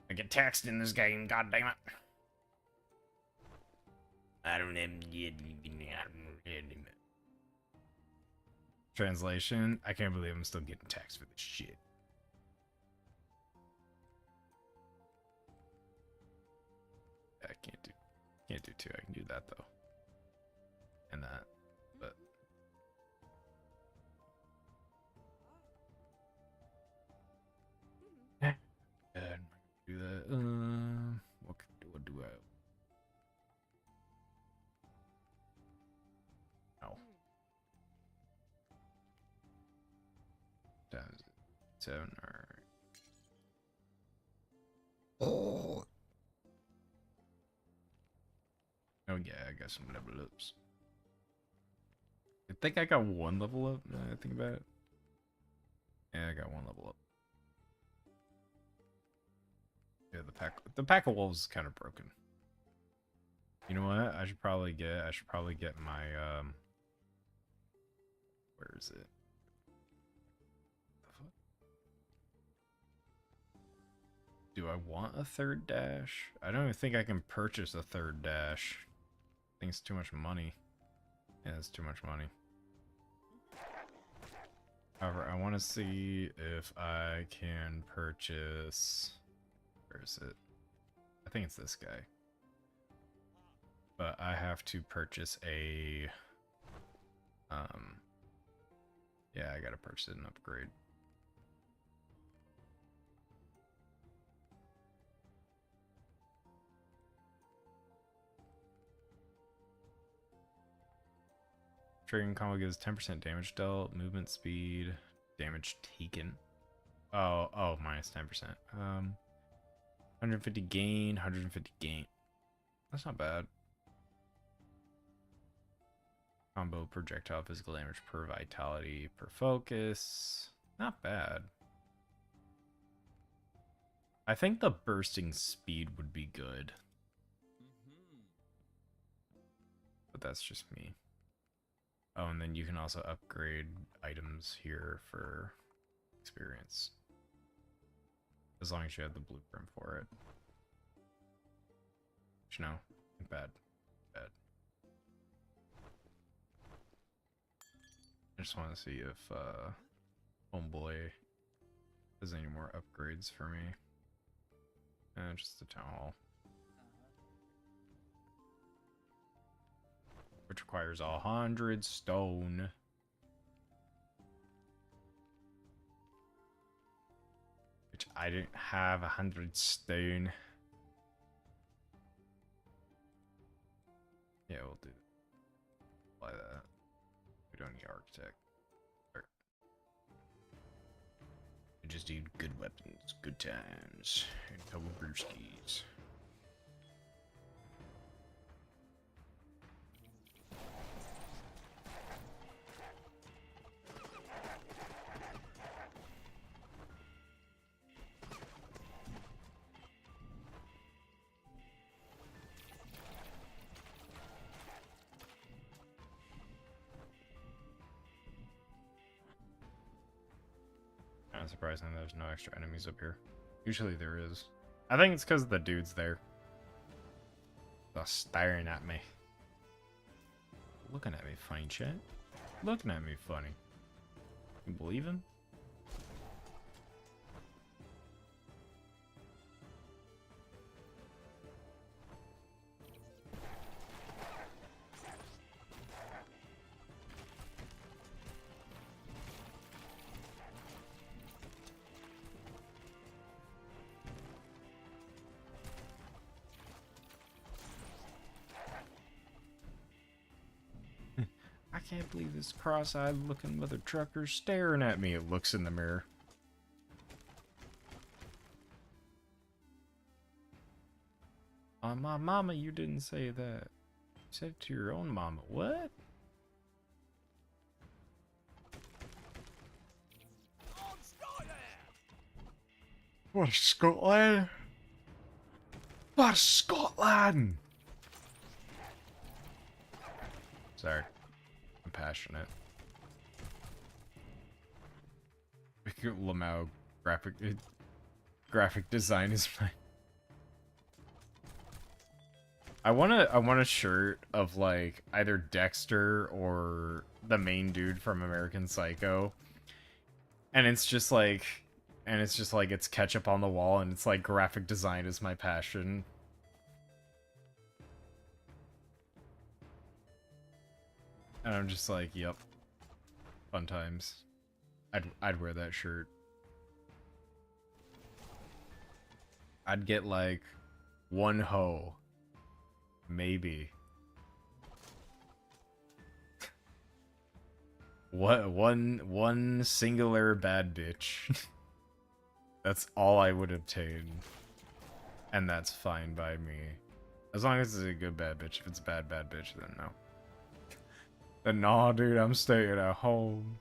I get taxed in this game, god damn it. I don't have translation. I can't believe I'm still getting taxed for this shit. I can't do two. I can do that though. And that. But do that. What do I? No. Times 7 or. Oh. Oh yeah, I got some level ups. I think I got one level up. Now I think about it. Yeah, I got one level up. Yeah, the pack of wolves is kind of broken. You know what? I should probably get my where is it? Do I want a third dash? I don't even think I can purchase a third dash. I think it's too much money. Yeah, it's too much money. However, I want to see if I can purchase. Where is it? I think it's this guy. But I have to purchase a yeah, I gotta purchase an upgrade. Triggering combo gives 10% damage dealt, movement speed, damage taken. Oh, minus 10%. 150 gain, 150 gain. That's not bad. Combo projectile physical damage per vitality per focus. Not bad. I think the bursting speed would be good. But that's just me. Oh, and then you can also upgrade items here for experience. As long as you have the blueprint for it. Which, no, bad. Bad. I just want to see if Homeboy has any more upgrades for me. Just the town hall. Which requires 100 stone. Which I didn't have 100 stone. Yeah, we'll do. Apply that. We don't need architect. We just need good weapons, good times, and a couple brewskis. Not surprising there's no extra enemies up here. Usually there is. I think it's because the dude's there. They're staring at me. Looking at me funny, chat. Looking at me funny. You believe him? can't believe this cross-eyed looking mother trucker's staring at me. It looks in the mirror. On my mama, you didn't say that. You said it to your own mama. What? What, Scotland? What, Scotland? Sorry. I'm passionate. Lamau graphic design is my... I want a shirt of like either Dexter or the main dude from American Psycho. And it's just like it's ketchup on the wall and it's like graphic design is my passion. And I'm just like, yep. Fun times. I'd wear that shirt. I'd get like one hoe. Maybe. What one singular bad bitch. That's all I would obtain. And that's fine by me. As long as it's a good bad bitch. If it's a bad bitch, then no. Then nah, dude, I'm staying at home.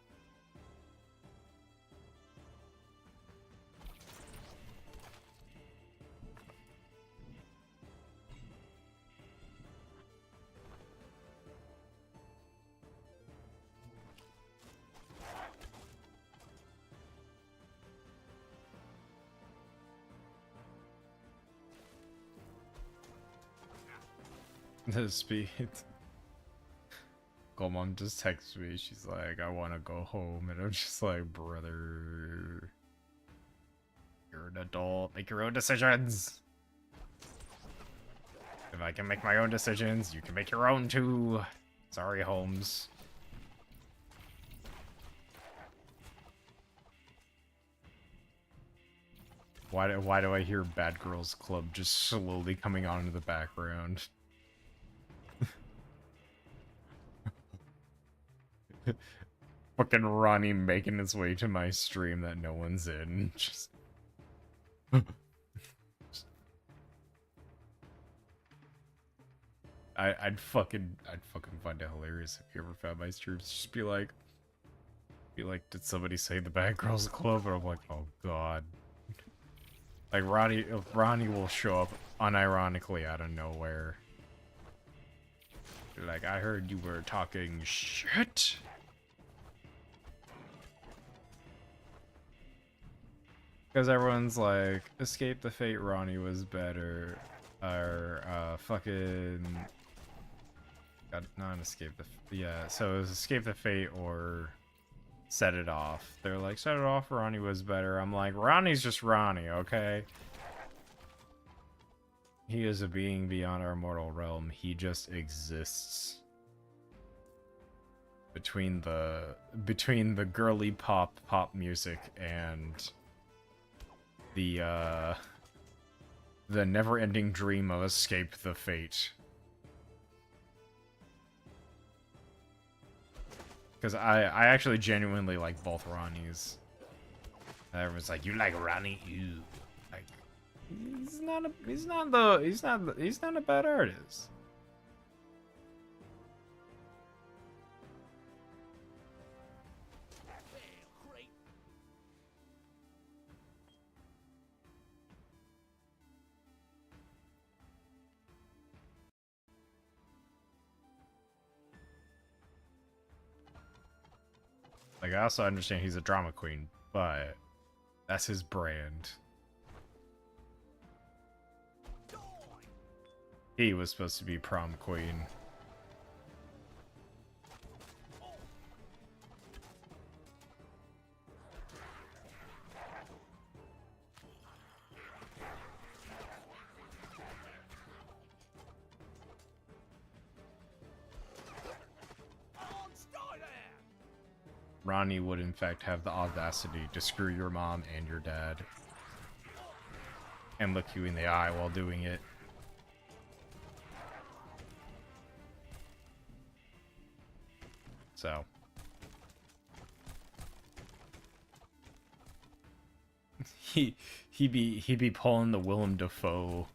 The speed. Call mom just texts me. She's like, I want to go home. And I'm just like, brother. You're an adult. Make your own decisions. If I can make my own decisions, you can make your own too. Sorry, Holmes. Why do I hear Bad Girls Club just slowly coming on in the background? Fucking Ronnie making his way to my stream that no one's in. Just... I'd fucking find it hilarious if you ever found my streams. Just be like, did somebody say the Bad Girls Club? And I'm like, oh god. Like Ronnie will show up unironically out of nowhere. Be like, I heard you were talking shit. Because everyone's like, Escape the Fate Ronnie was better. Or, fucking... God, not Escape the... Yeah, so it was Escape the Fate or Set It Off. They're like, Set It Off, Ronnie was better. I'm like, Ronnie's just Ronnie, okay? He is a being beyond our mortal realm. He just exists. Between the girly pop music and the never-ending dream of Escape the Fate. Because I actually genuinely like both Ronnies. Everyone's like, you like Ronnie? You like? He's not a bad artist. Like, I also understand he's a drama queen, but that's his brand. He was supposed to be prom queen. Ronnie would in fact have the audacity to screw your mom and your dad and look you in the eye while doing it. So he be pulling the Willem Dafoe.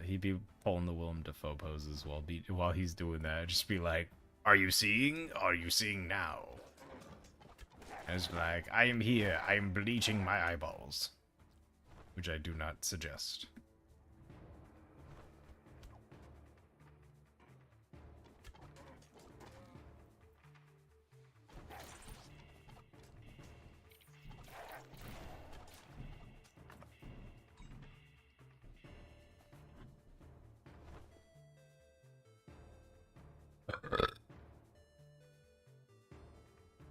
He'd be pulling the Willem Dafoe poses while he's doing that. Just be like, "Are you seeing? Are you seeing now?" And it's like, "I am here. I am bleaching my eyeballs," which I do not suggest.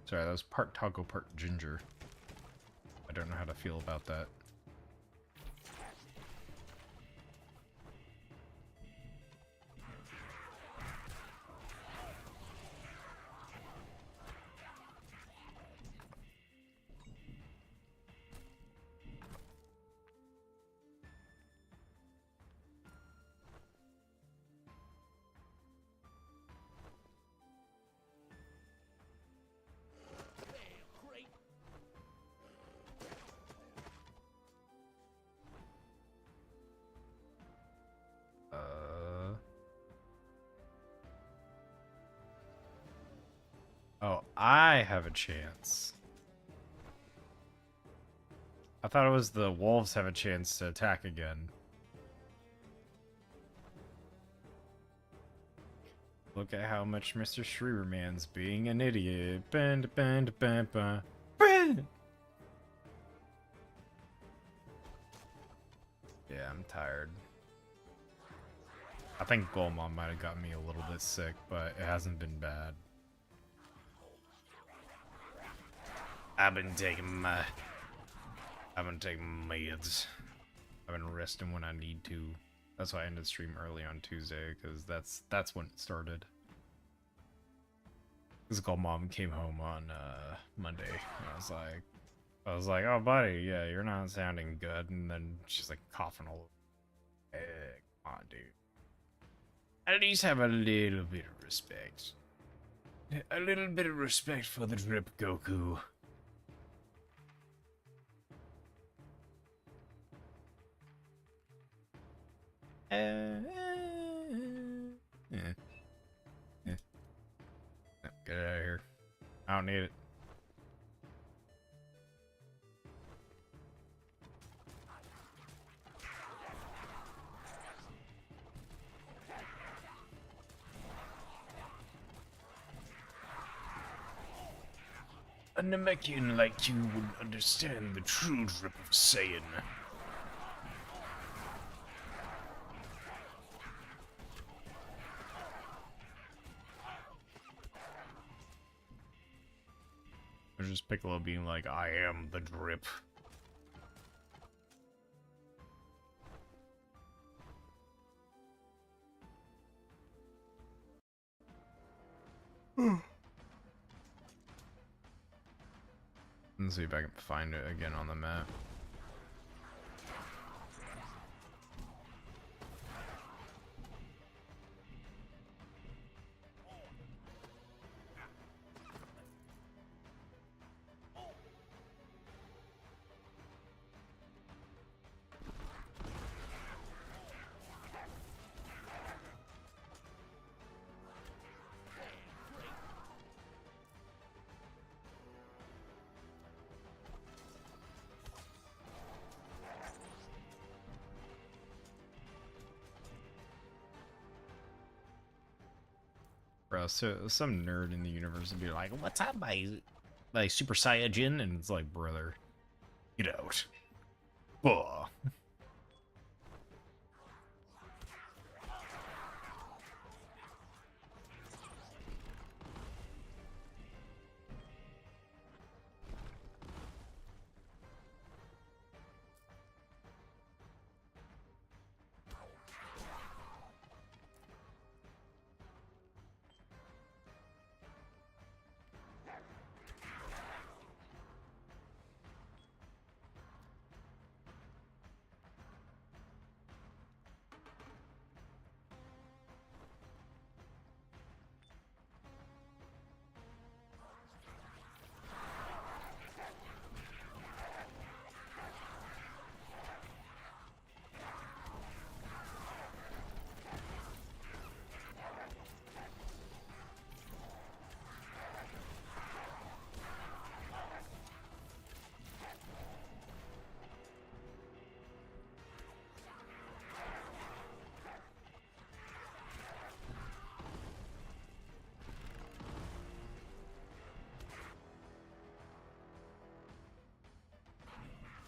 Sorry, that was part taco, part ginger. I don't know how to feel about that. Oh, I have a chance. I thought it was the wolves have a chance to attack again. Look at how much Mr. Shreverman's being an idiot. Bend, bend, bend, bend, bend. Yeah, I'm tired. I think Golmon might have got me a little bit sick, but it hasn't been bad. I've been taking meds. I've been resting when I need to. That's why I ended the stream early on Tuesday, because that's when it started. Physical mom came home on Monday, and I was like, "Oh, buddy, yeah, you're not sounding good," and then she's like coughing all over. Hey, come on, dude. At least have a little bit of respect. A little bit of respect for the drip, Goku. Yeah. No, get it out of here. I don't need it. A Namekian like you would understand the true drip of Saiyan. There's just Piccolo being like, "I am the drip." Let's see if I can find it again on the map. Bro, so some nerd in the universe would be like, "What's up, my Super Saiyajin?" And it's like, brother, get out. Bah.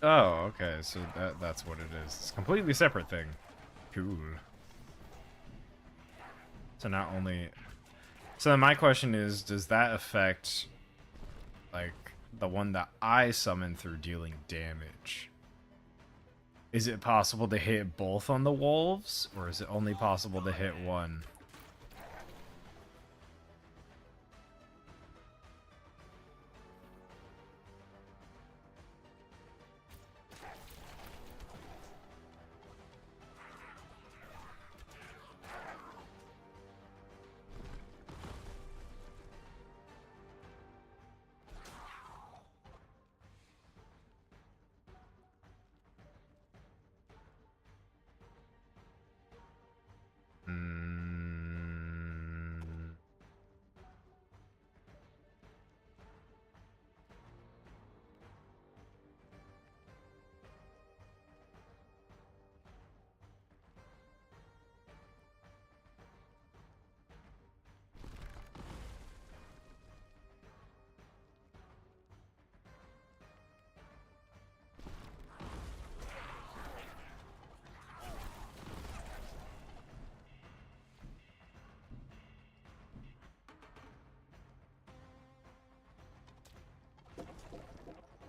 Oh, okay, so that's what it is. It's a completely separate thing. Cool. So not only... So then my question is, does that affect, like, the one that I summon through dealing damage? Is it possible to hit both on the wolves, or is it only possible to hit one? Mm.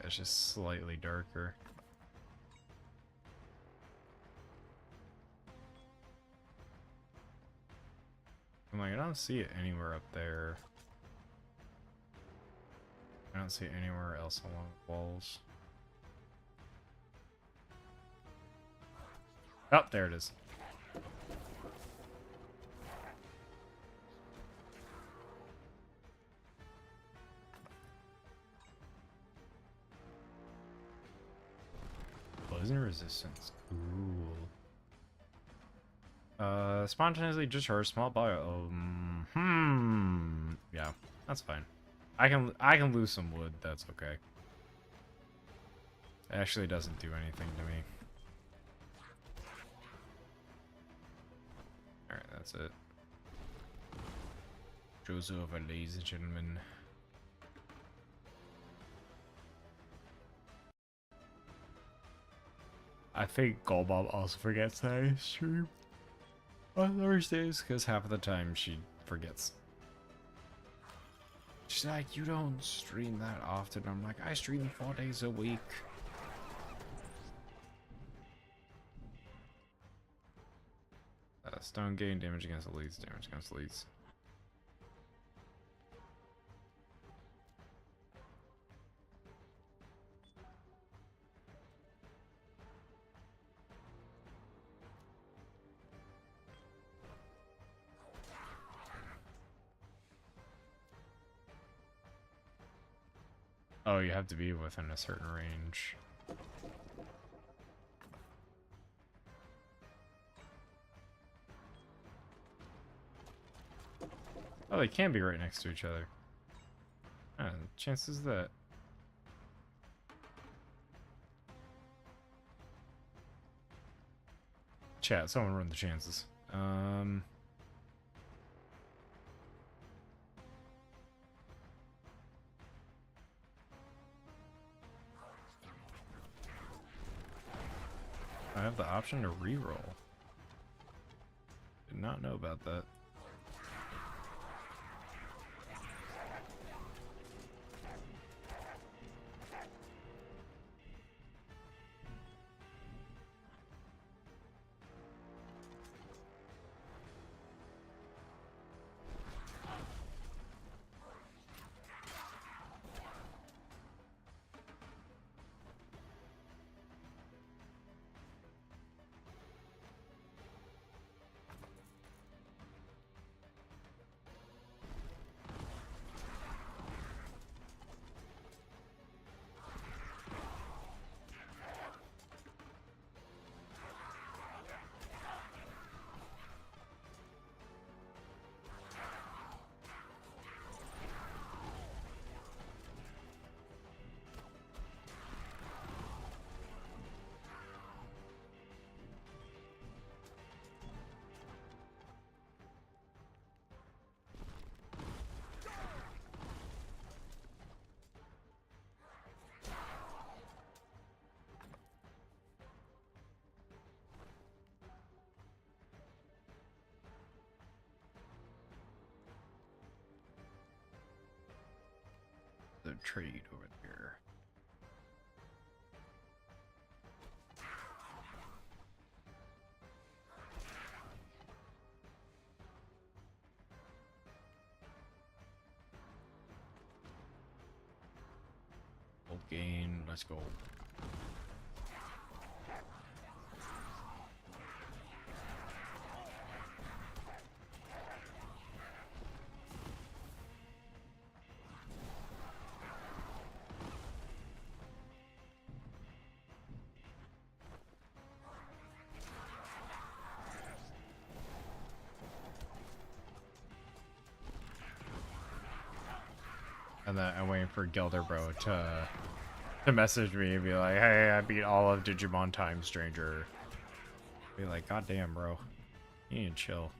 It's just slightly darker. I'm like, I don't see it anywhere up there. I don't see it anywhere else along the walls. Oh, there it is. Poison resistance. Cool. Spontaneously discharge small bio. Yeah, that's fine. I can lose some wood. That's okay. It actually doesn't do anything to me. All right, that's it. Shows over, ladies and gentlemen. I think Goldbob also forgets that I stream on Thursdays, because half of the time she forgets. She's like, you don't stream that often. I'm like, I stream 4 days a week. Stone gain damage against elites, damage against elites. Oh, you have to be within a certain range. Oh, they can be right next to each other. Chances that. Chat, someone run the chances. I have the option to reroll. Did not know about that. trade over there. Gold gain, let's go. And then I'm waiting for Gilder Bro to message me and be like, hey, I beat all of Digimon Time Stranger. Be like, God damn, bro. You need to chill.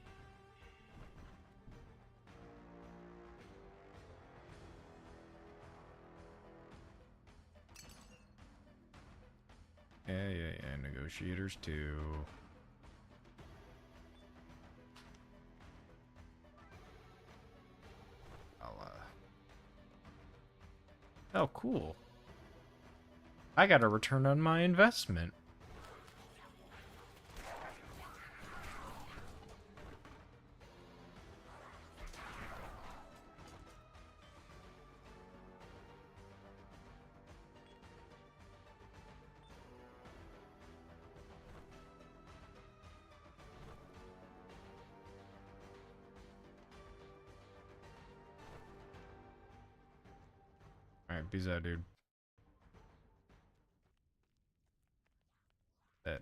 Yeah, negotiators too. Oh, cool. I got a return on my investment. Alright, peace out, dude. That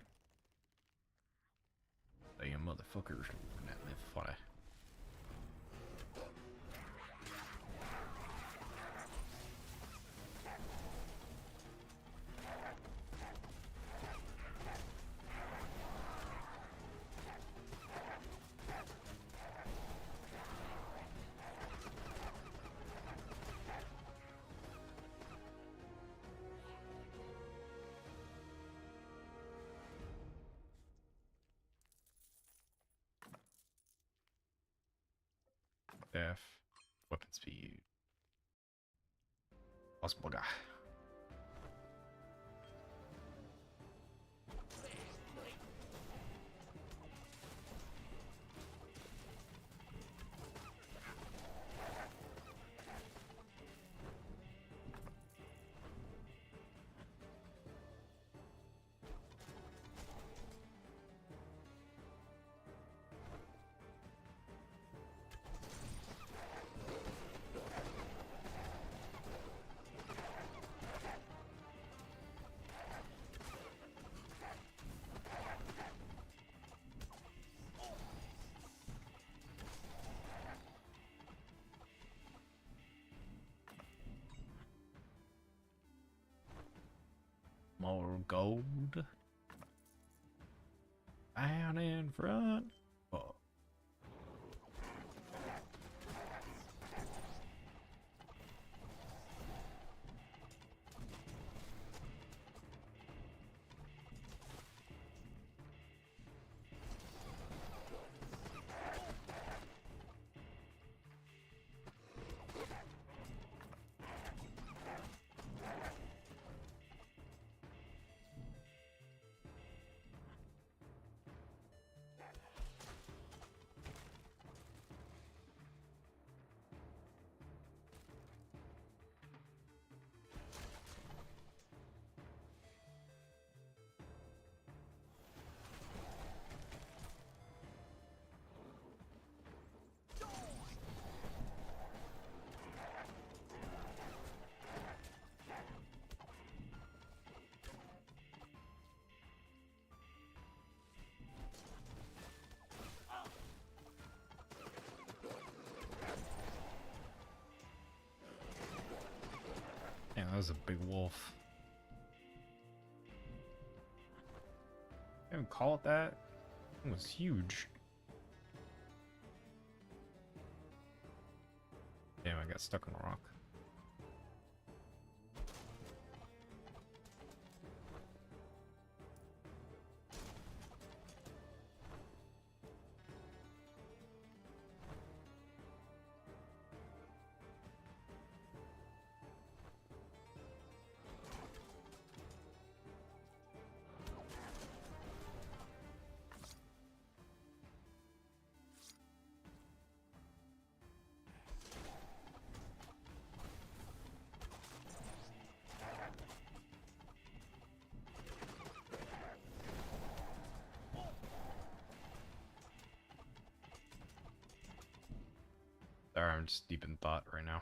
damn motherfuckers looking at me funny. Staff, weapon speed, possible guy. More gold. Down in front. Oh. Damn, that was a big wolf. I didn't call it that. It was huge. Damn, I got stuck on a rock. Sorry, I'm just deep in thought right now.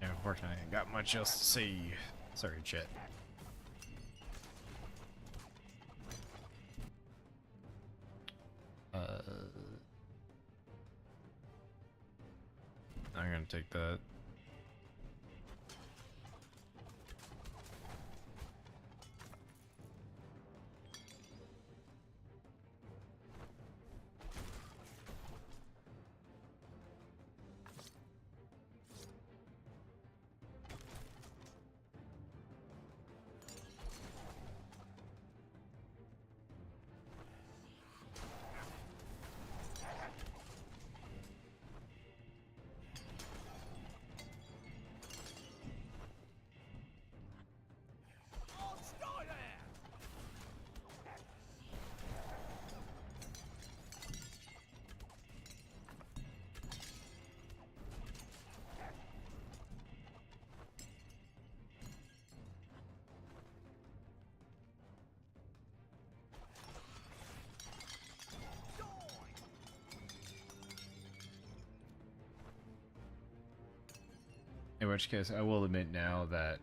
Yeah, unfortunately, I ain't got much else to say. Sorry, chat. I'm gonna take that. In which case, I will admit now that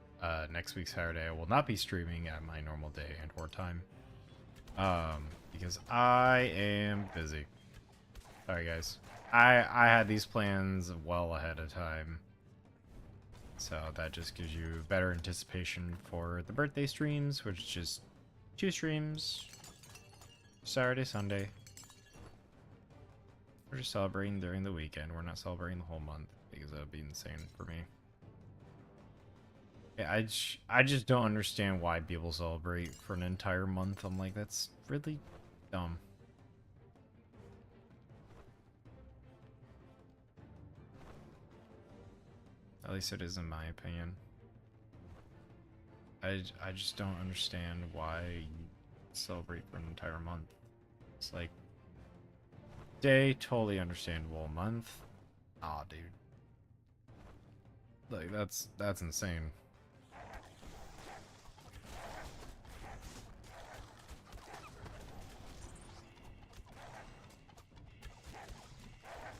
next week Saturday I will not be streaming at my normal day and or time, because I am busy. Sorry, guys. I had these plans well ahead of time, so that just gives you better anticipation for the birthday streams, which is just 2 streams, Saturday, Sunday. We're just celebrating during the weekend. We're not celebrating the whole month because that would be insane for me. Yeah, I just don't understand why people celebrate for an entire month. I'm like, that's really dumb. At least it is in my opinion. I just don't understand why you celebrate for an entire month. It's like, day, totally understandable. Month? Aw, dude. Like, that's insane.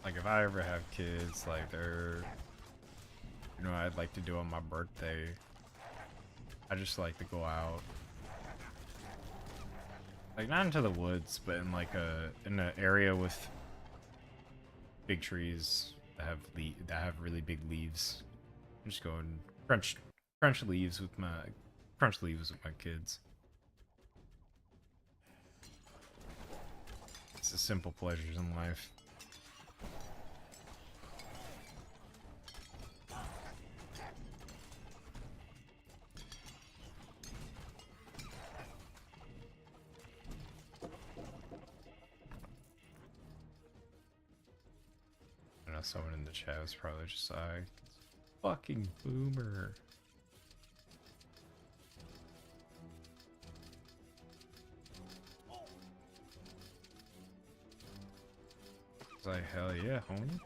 Like, if I ever have kids, like, they're, you know what I'd like to do on my birthday? I just like to go out, like, not into the woods, but in like in an area with big trees that have really big leaves. Just go and crunch leaves with my kids. It's the simple pleasures in life. I know someone in the chat was probably just like, fucking boomer. like, hell yeah, homie.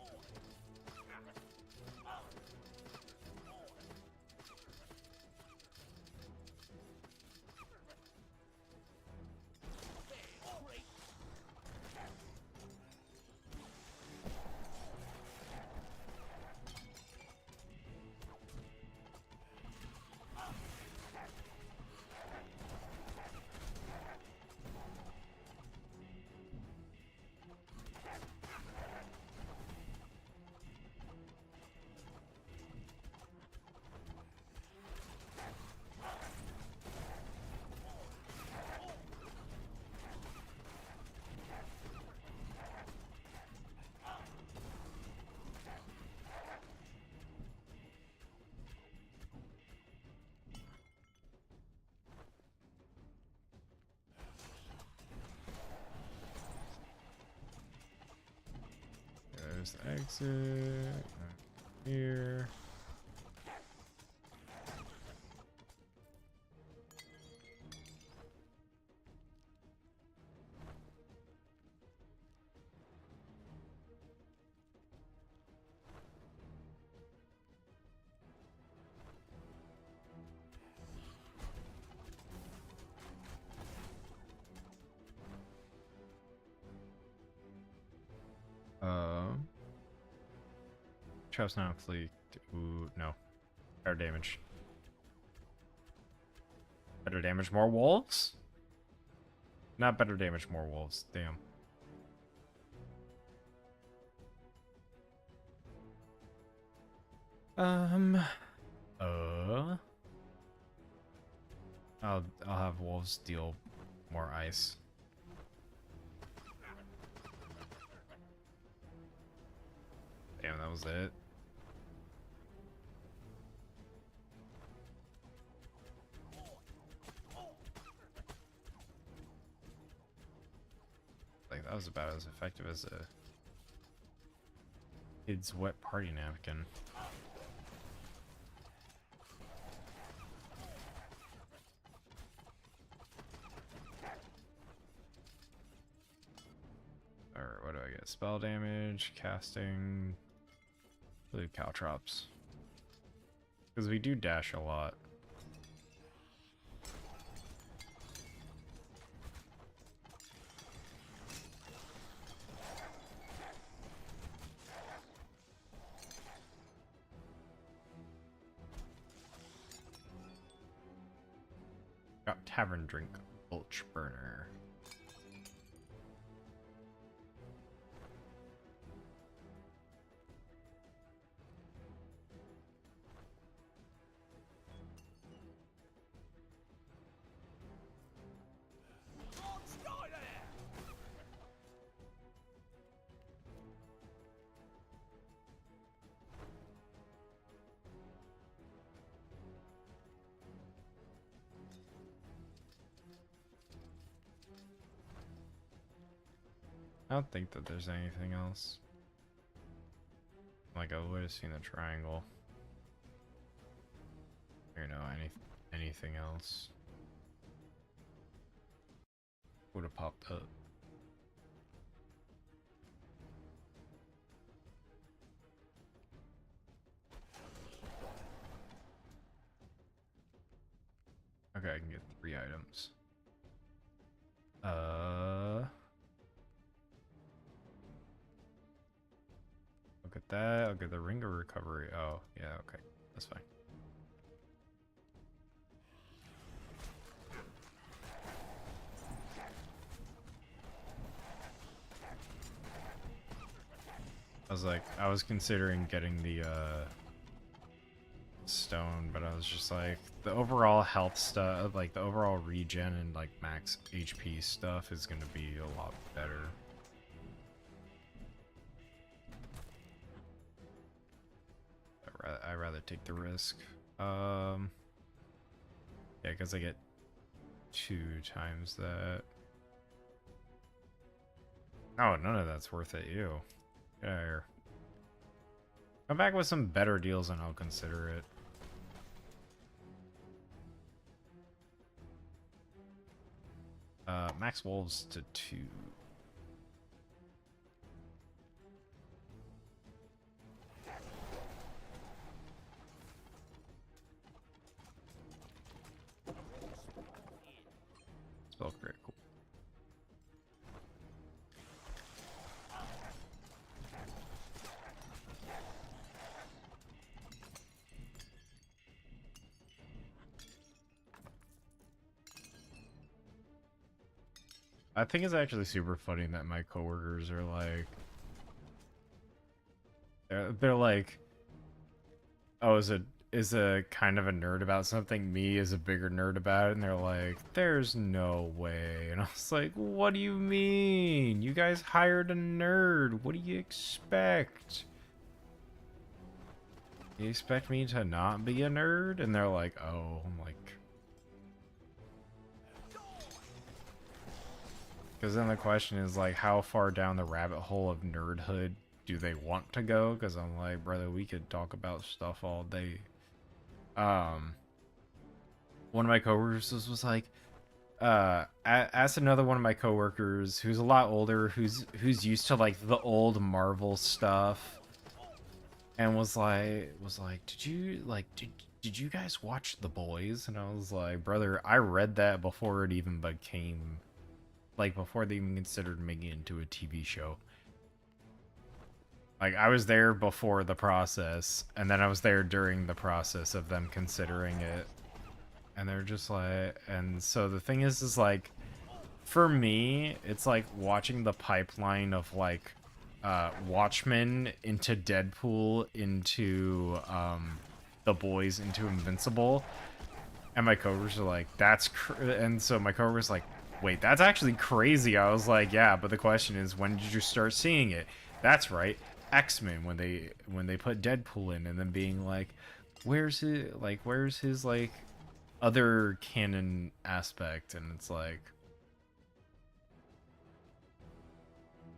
There's the exit. Here. Traps now fleet. Ooh, no. Better damage. Better damage, more wolves? Not better damage, more wolves. Damn. I'll have wolves deal more ice. Damn, that was it. Like, that was about as effective as a kid's wet party napkin. Alright, what do I get? Spell damage, casting, blue caltrops. Because we do dash a lot. Got tavern drink, bulge burner. I don't think that there's anything else. Like, I would have seen the triangle. Or no, anything else would have popped up. Okay, I can get 3 items. Look at that. I'll get the ring of recovery. Oh, yeah, okay. That's fine. I was considering getting the stone, but I was just like, the overall health stuff, like the overall regen and like max HP stuff is gonna be a lot better. I'd rather take the risk. Yeah, because I get 2 times that. Oh, none of that's worth it. Ew. Get out of here. Come back with some better deals and I'll consider it. Max wolves to 2. I think it's actually super funny that my coworkers are like, they're like, oh, is a kind of a nerd about something, me is a bigger nerd about it, and they're like, there's no way. And I was like, what do you mean? You guys hired a nerd. What do you expect? You expect me to not be a nerd? And they're like, oh. I'm like, because then the question is like, how far down the rabbit hole of nerdhood do they want to go? Because I'm like, brother, we could talk about stuff all day. One of my coworkers was like, asked another one of my coworkers who's a lot older, who's used to like the old Marvel stuff, and was like, did you guys watch The Boys? And I was like, brother, I read that before it even became, like, before they even considered making it into a TV show. Like, I was there before the process, and then I was there during the process of them considering it. And they're just like, and so the thing is like, for me, it's like watching the pipeline of like, Watchmen into Deadpool into, The Boys into Invincible. And my coworkers are like, and so my coworker's like, wait, that's actually crazy. I was like, yeah, but the question is, when did you start seeing it? That's right, X-Men, when they put Deadpool in, and then being like, where's his like other canon aspect? And it's like,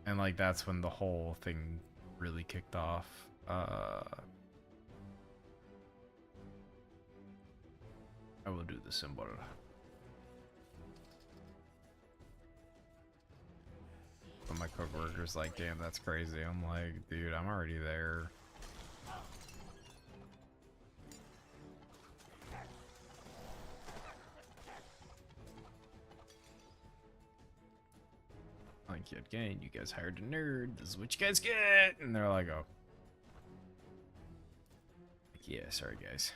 and like that's when the whole thing really kicked off. I will do the symbol. But my coworker's like, damn, that's crazy. I'm like, dude, I'm already there. Like, again, you guys hired a nerd. This is what you guys get. And they're like, oh. Like, yeah, sorry, guys.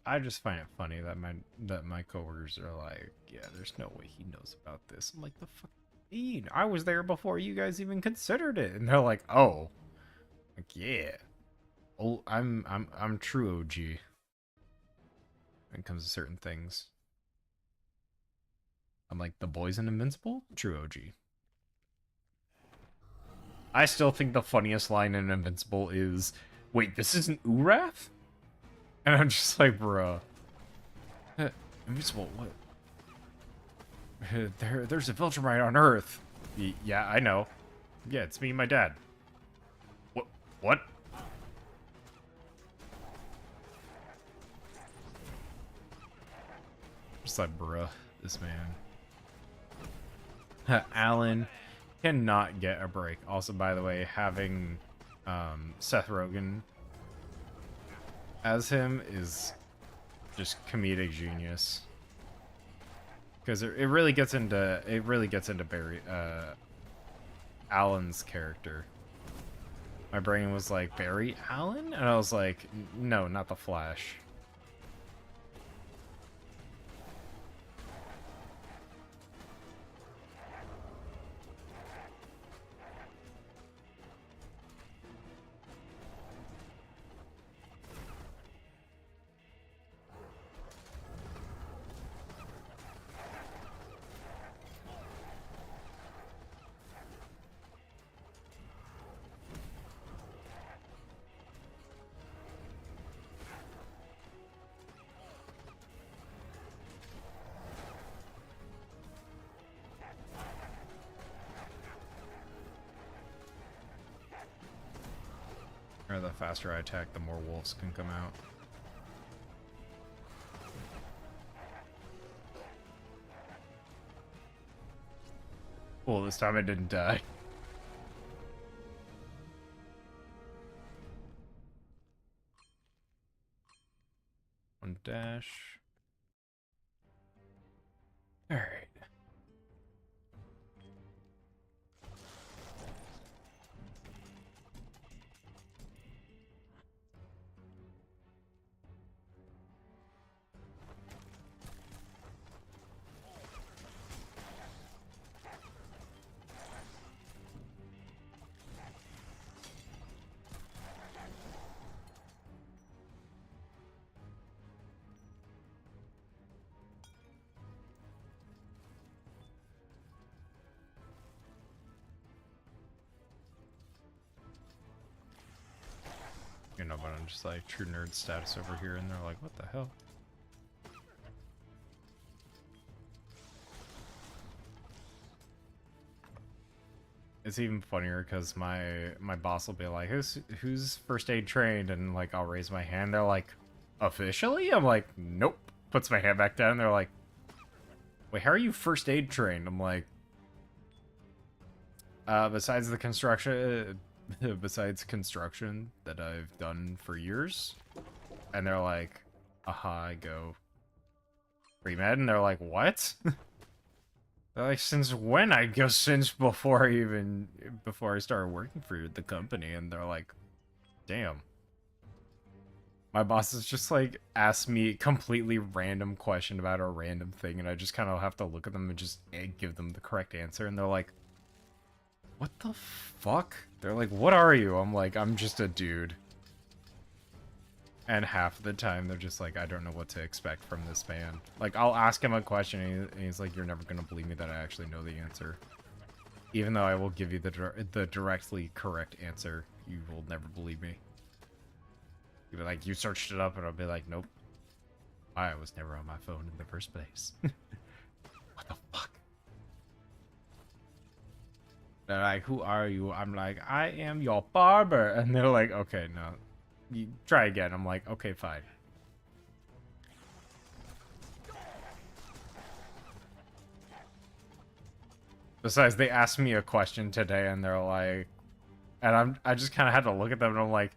I just find it funny that my coworkers are like, yeah, there's no way he knows about this. I'm like, the fuck, mean? I was there before you guys even considered it. And they're like, oh, like, yeah, oh, I'm true OG when it comes to certain things. I'm like, The Boys and Invincible, true OG. I still think the funniest line in Invincible is, wait, this isn't Urath? And I'm just like, bruh. Invincible, what? There's a Viltrumite on Earth. Yeah, I know. Yeah, it's me and my dad. What? Just like, bruh, this man. Alan cannot get a break. Also, by the way, having Seth Rogen as him is just comedic genius, because it really gets into Barry Allen's character. My brain was like, Barry Allen, and I was like, no, not the Flash. Or the faster I attack, the more wolves can come out. Cool, this time I didn't die. One dash. Alright. You know, but I'm just like true nerd status over here, and they're like, what the hell? It's even funnier because my boss will be like, who's first aid trained? And like I'll raise my hand. They're like, officially? I'm like, nope. Puts my hand back down. They're like, wait, how are you first aid trained? I'm like, besides the construction, besides construction that I've done for years. And they're like, aha, I go, pre-med? And they're like, what? They're like, since when? I go since before I started working for the company. And they're like, damn. My boss is just like, asked me completely random question about a random thing. And I just kind of have to look at them and just give them the correct answer. And they're like, what the fuck? They're like, what are you? I'm like, I'm just a dude. And half of the time, they're just like, I don't know what to expect from this man. Like, I'll ask him a question, and he's like, you're never gonna believe me that I actually know the answer. Even though I will give you the directly correct answer, you will never believe me. You'll be like, you searched it up, and I'll be like, nope. I was never on my phone in the first place. What the fuck? They're like, who are you? I'm like, I am your barber. And they're like, okay, no. You try again. I'm like, okay, fine. Besides, they asked me a question today, and they're like, and I just kind of had to look at them, and I'm like,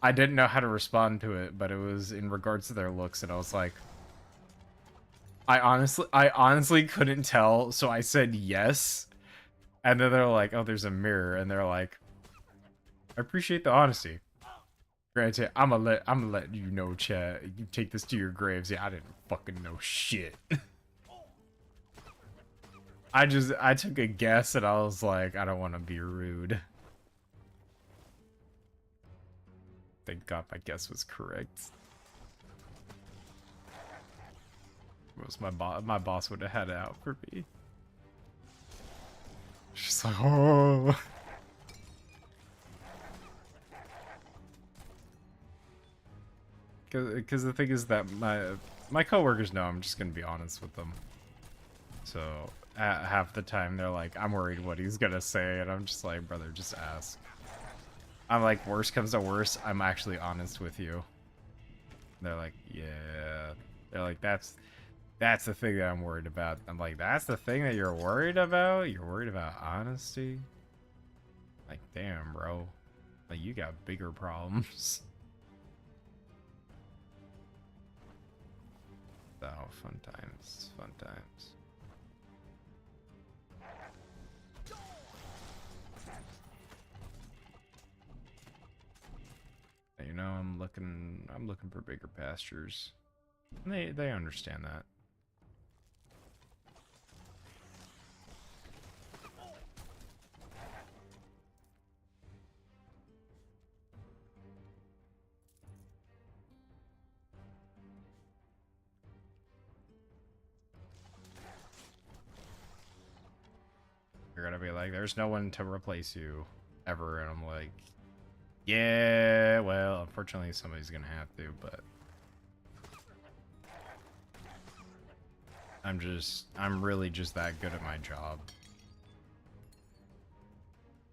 I didn't know how to respond to it, but it was in regards to their looks, and I was like, I honestly couldn't tell, so I said yes, and then they're like, oh, there's a mirror, and they're like, I appreciate the honesty. Granted, I'm gonna let you know, chat. You take this to your graves. Yeah, I didn't fucking know shit. I took a guess and I was like, I don't want to be rude. Thank God my guess was correct. My boss would have had it out for me. She's like, oh. Because the thing is that my coworkers know I'm just gonna be honest with them. So half the time they're like, I'm worried what he's gonna say, and I'm just like, brother, just ask. I'm like, worst comes to worst, I'm actually honest with you. They're like, yeah. They're like, that's the thing that I'm worried about. I'm like, that's the thing that you're worried about? You're worried about honesty? Like, damn, bro. Like, you got bigger problems. Oh, fun times, fun times. You know, I'm looking for bigger pastures. And they understand that. You're gonna be like, there's no one to replace you ever, and I'm like, yeah, well, unfortunately somebody's gonna have to, but I'm really just that good at my job.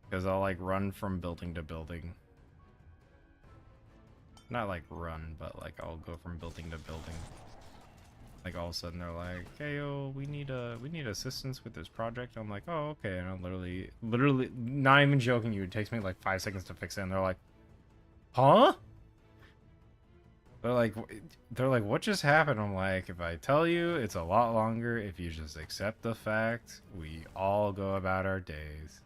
Because I'll like run from building to building. Not like run, but like I'll go from building to building. Like all of a sudden they're like, "Hey, yo, we need assistance with this project." I'm like, "Oh, okay." And I'm literally, not even joking you, it takes me like 5 seconds to fix it, and they're like, "Huh?" They're like, "What just happened?" I'm like, "If I tell you, it's a lot longer. If you just accept the fact, we all go about our days."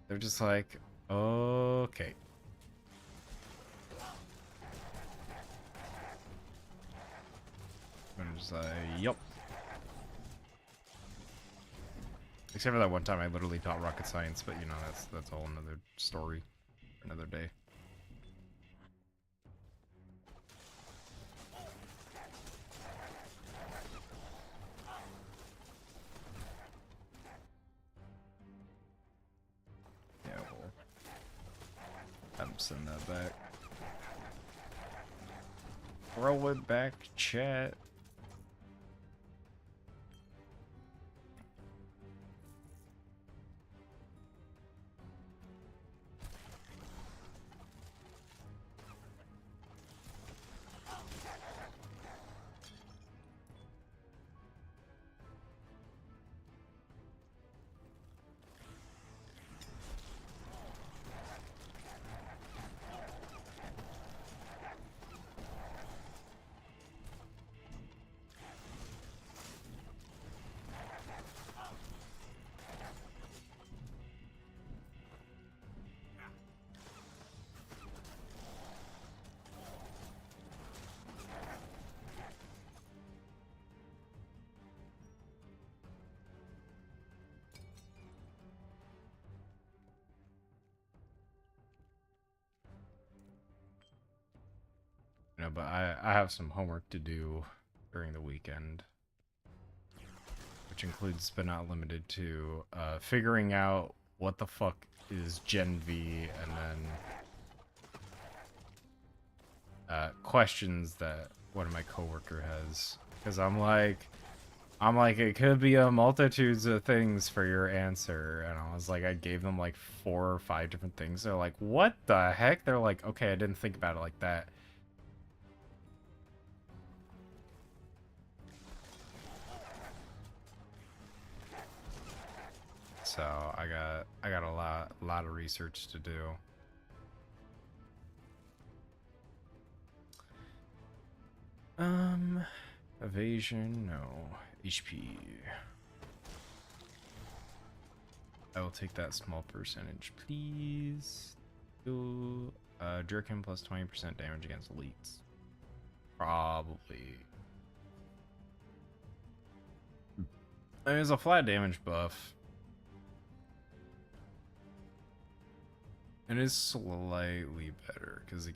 They're just like, "Okay." I'm just like, "Yup." Except for that one time I literally taught rocket science, but you know, that's a whole another story for another day. Yeah, we'll have him send that back. Throw it back, chat. You know, but I have some homework to do during the weekend, which includes but not limited to figuring out what the fuck is Gen V, and then questions that one of my coworker has, because I'm like, it could be a multitudes of things for your answer. And I was like, I gave them like 4 or 5 different things. They're like, what the heck? They're like, okay, I didn't think about it like that. So I got a lot of research to do. Evasion, no. HP. I will take that small percentage, please. Do Jerkin plus 20% damage against elites. Probably. There's a flat damage buff. It is slightly better because it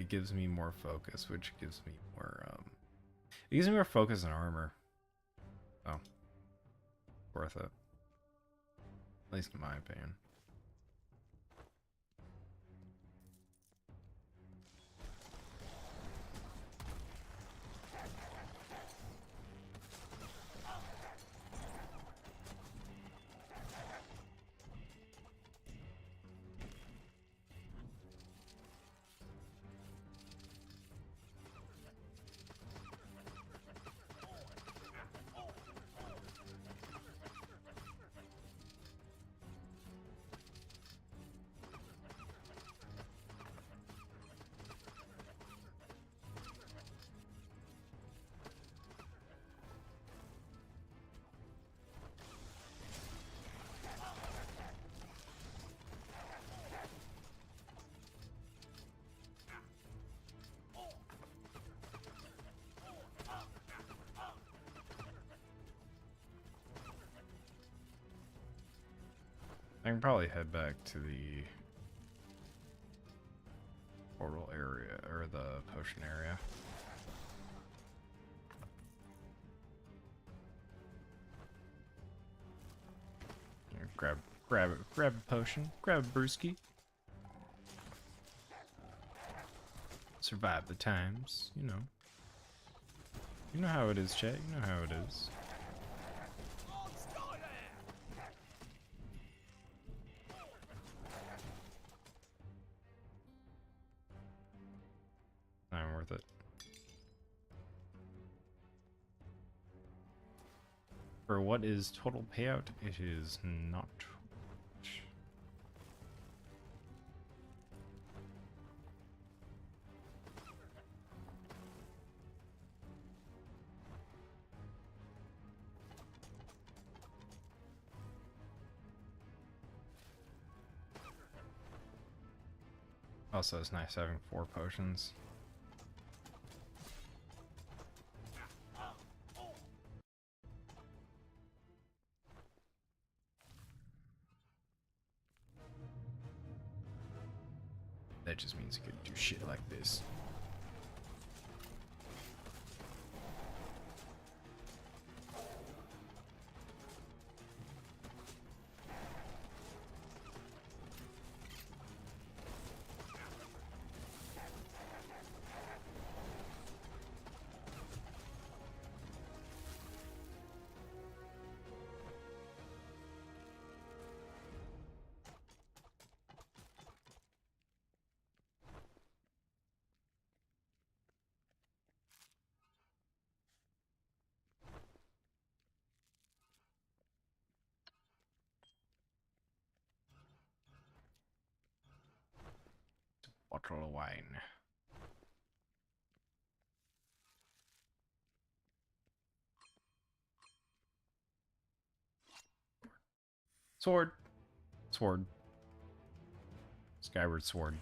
gives me more focus, which gives me more it gives me more focus and armor. Oh, worth it. At least in my opinion. I can probably head back to the portal area, or the potion area. Here, grab a potion, grab a brewski. Survive the times, you know. You know how it is, chat. You know how it is. Not worth it. For what is total payout, it is not. Also, it's nice having 4 potions. That just means you could do shit like this. Bottle of wine. Sword. Sword. Skyward sword.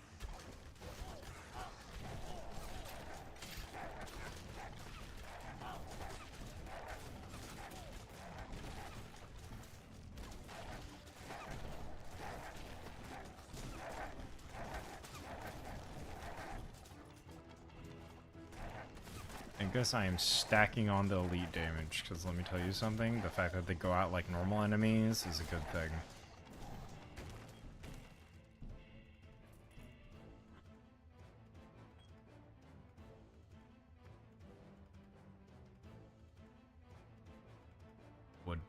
I guess I am stacking on the elite damage, because let me tell you something, the fact that they go out like normal enemies is a good thing. Would.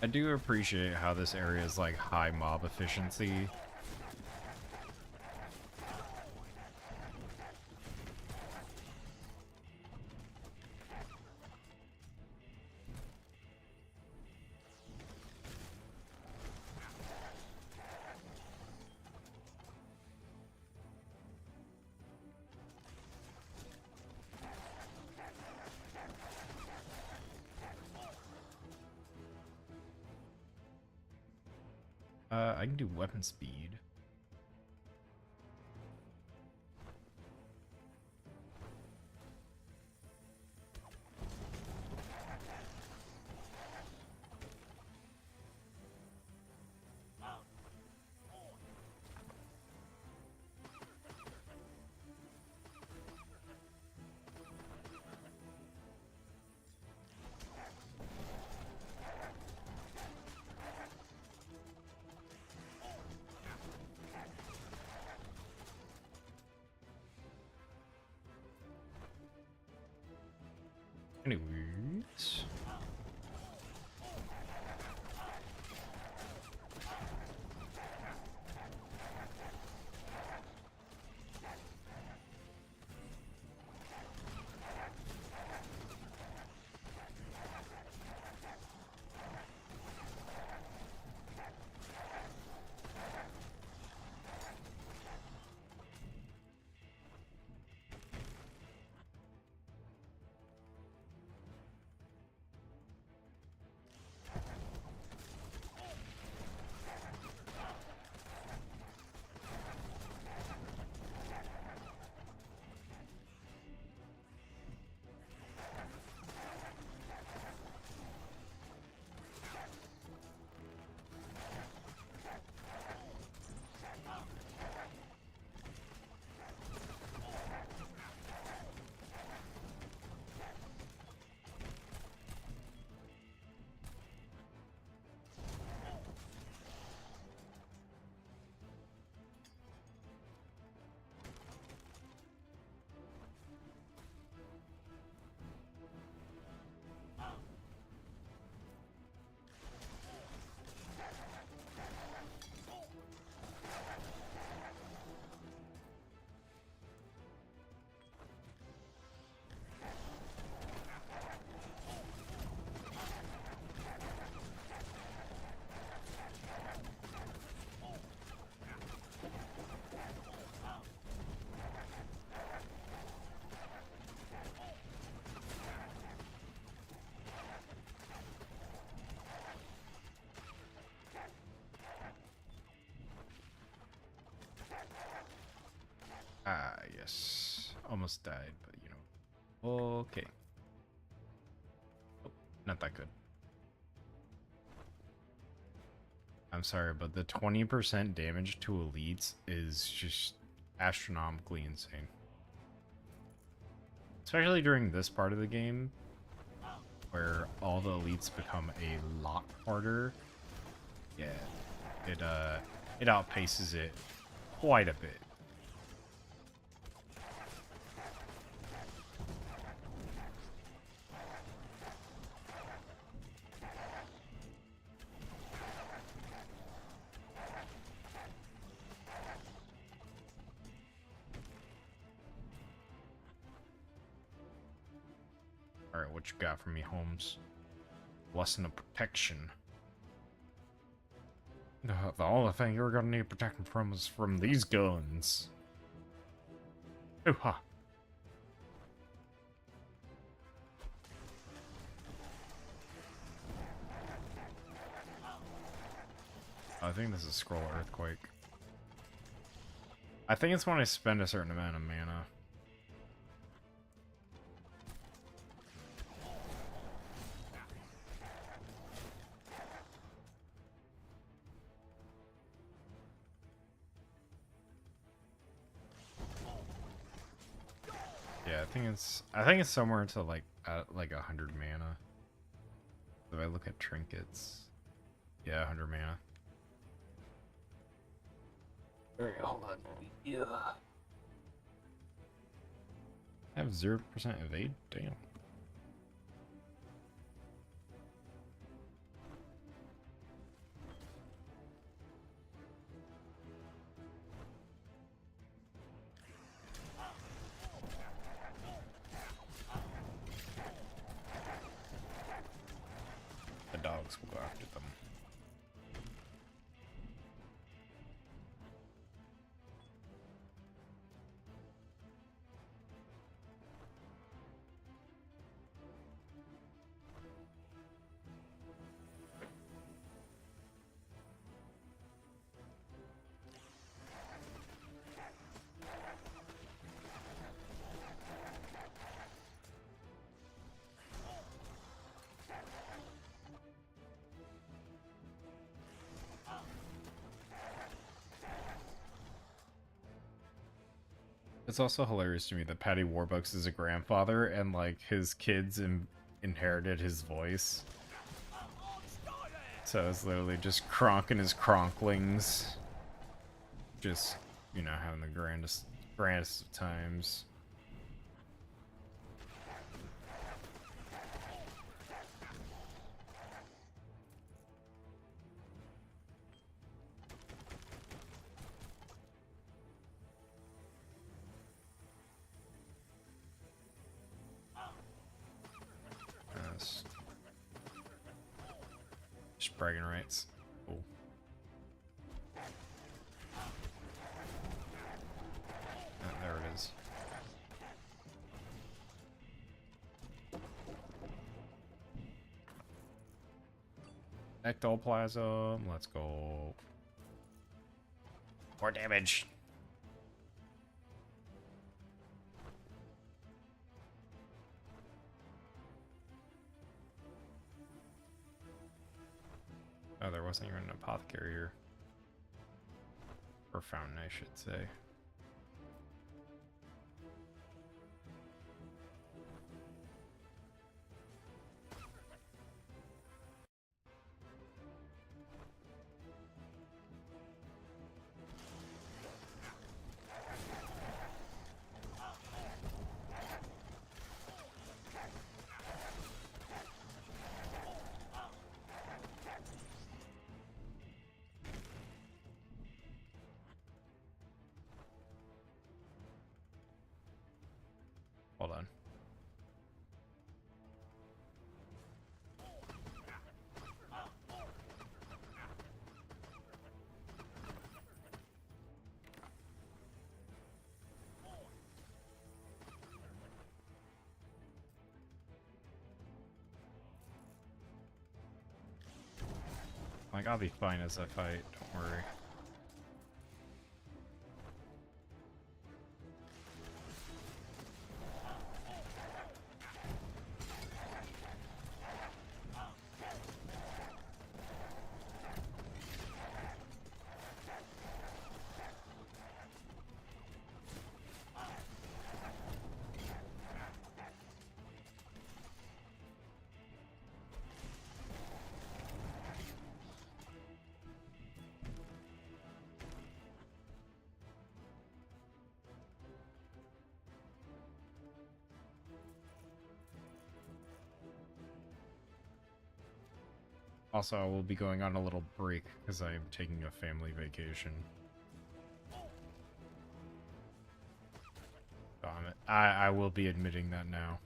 I do appreciate how this area is like high mob efficiency. I can do weapon speed. Anyways. Yes. Almost died, but you know. Okay. Oh, not that good. I'm sorry, but the 20% damage to elites is just astronomically insane. Especially during this part of the game, where all the elites become a lot harder. Yeah, it outpaces it quite a bit. Alright, what you got for me, Holmes? Lesson of protection. The only thing you're gonna need protection from is from these guns. Ooh-ha. I think this is Scroll Earthquake. I think it's when I spend a certain amount of mana. Yeah, I think it's somewhere to like 100 mana. If I look at trinkets. Yeah, 100 mana. Alright, hold on. Yeah. I have 0% evade? Damn. The dogs will go after them. It's also hilarious to me that Patty Warbucks is a grandfather and like his kids inherited his voice. So it's literally just Kronk and his Kronklings. Just, you know, having the grandest of times. Just bragging rights. Cool. There it is. Ectoplasm. Let's go. More damage. Oh, there wasn't even an apothecary here. Or fountain, I should say. Hold on. Like, I'll be fine as I fight, don't worry. Also, I will be going on a little break because I am taking a family vacation. Damn it. I will be admitting that now.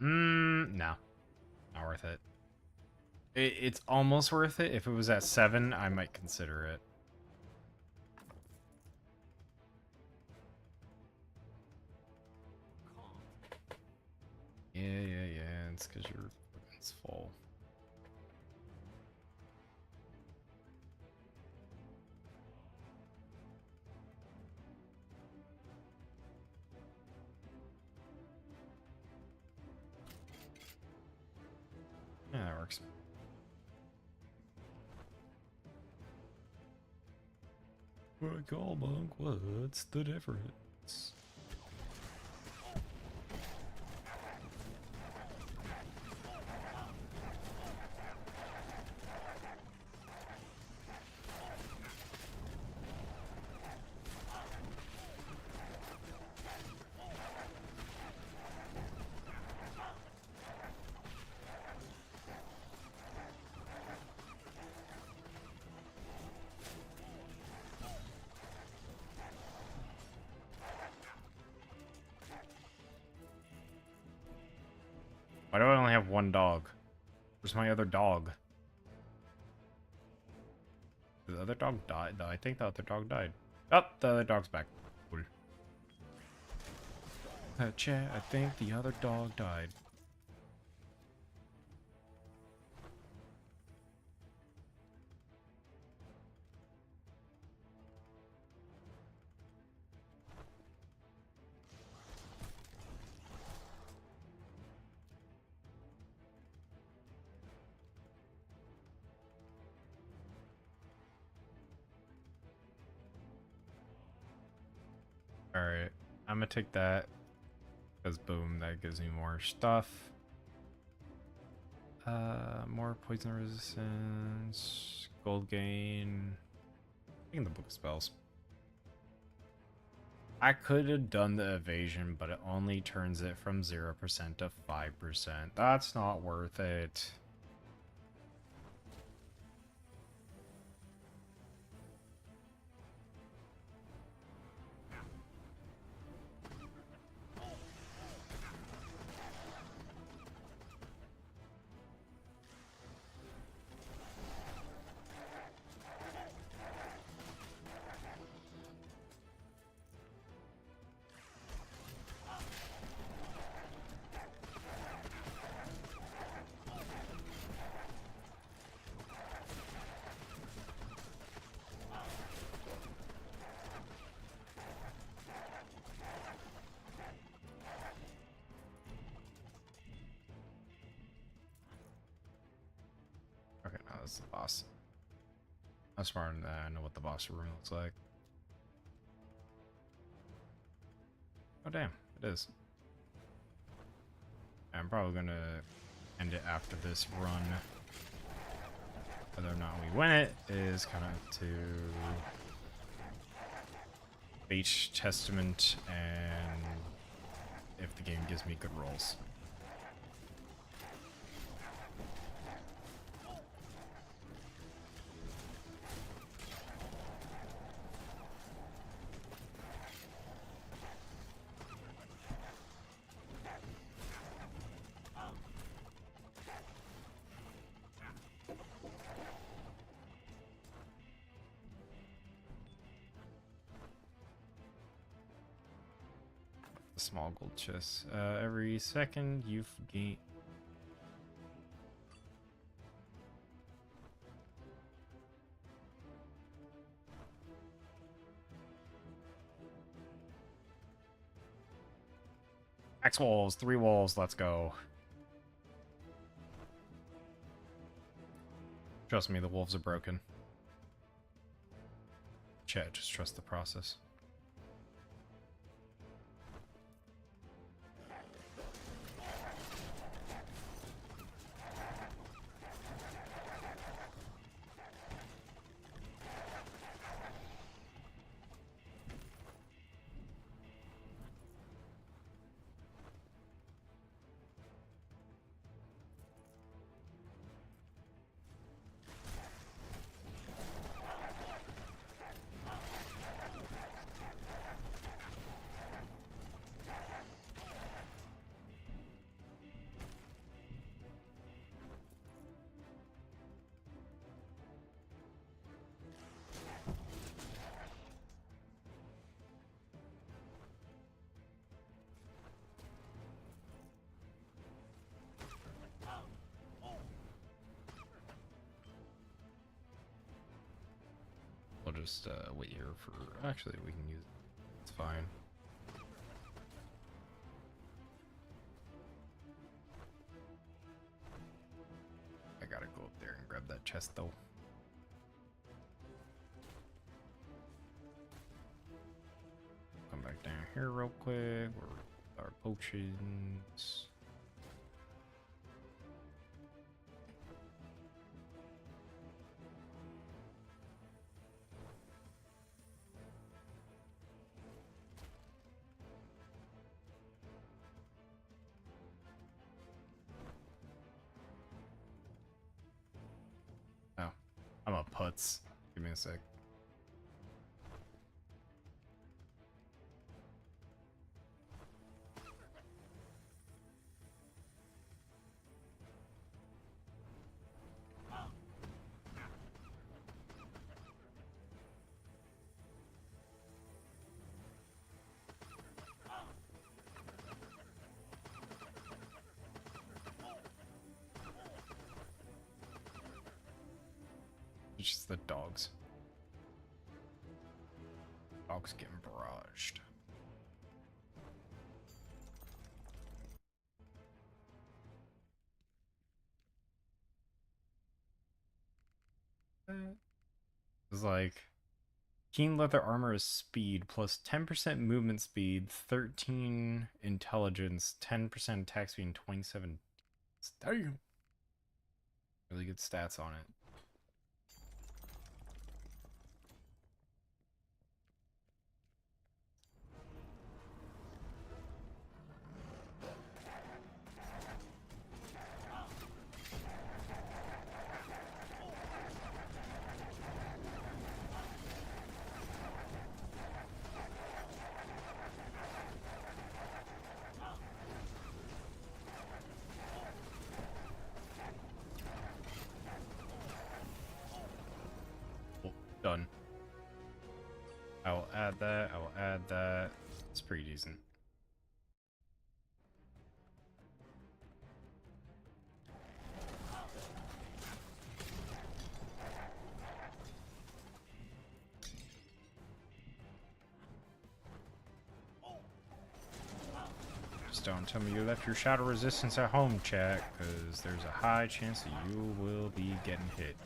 No, not worth it. It's almost worth it. If it was at 7, I might consider it. Yeah. It's because your equipment's full. Yeah, that works. What call, monk? What's the difference? Why do I only have one dog? Where's my other dog? Did the other dog die? I think the other dog died. Oh, the other dog's back. Cool. Chat, I think the other dog died. Alright, I'm gonna take that. Because boom, that gives me more stuff. More poison resistance, gold gain. Taking the book of spells. I could have done the evasion, but it only turns it from 0% to 5%. That's not worth it. Okay, now this is the boss. I'm smart in that. I know what the boss room looks like. Oh damn, it is. I'm probably gonna end it after this run. Whether or not we win it is kind of to Beach Testament and if the game gives me good rolls. Small gold chest. Every second you've gained. X walls, 3 walls, let's go. Trust me, the wolves are broken. Chat, just trust the process. We'll just wait here for. Actually, we can use. It's fine. I gotta go up there and grab that chest though. Come back down here real quick. Our potions. Oh, I'm a putz. Give me a sec. It's just the dogs. Dogs getting barraged. It's like keen leather armor is speed plus 10% movement speed, 13 intelligence, 10% attack speed, and 27. Damn. Really good stats on it. Done. I will add that. I will add that. It's pretty decent. Just don't tell me you left your shadow resistance at home, chat, because there's a high chance that you will be getting hit.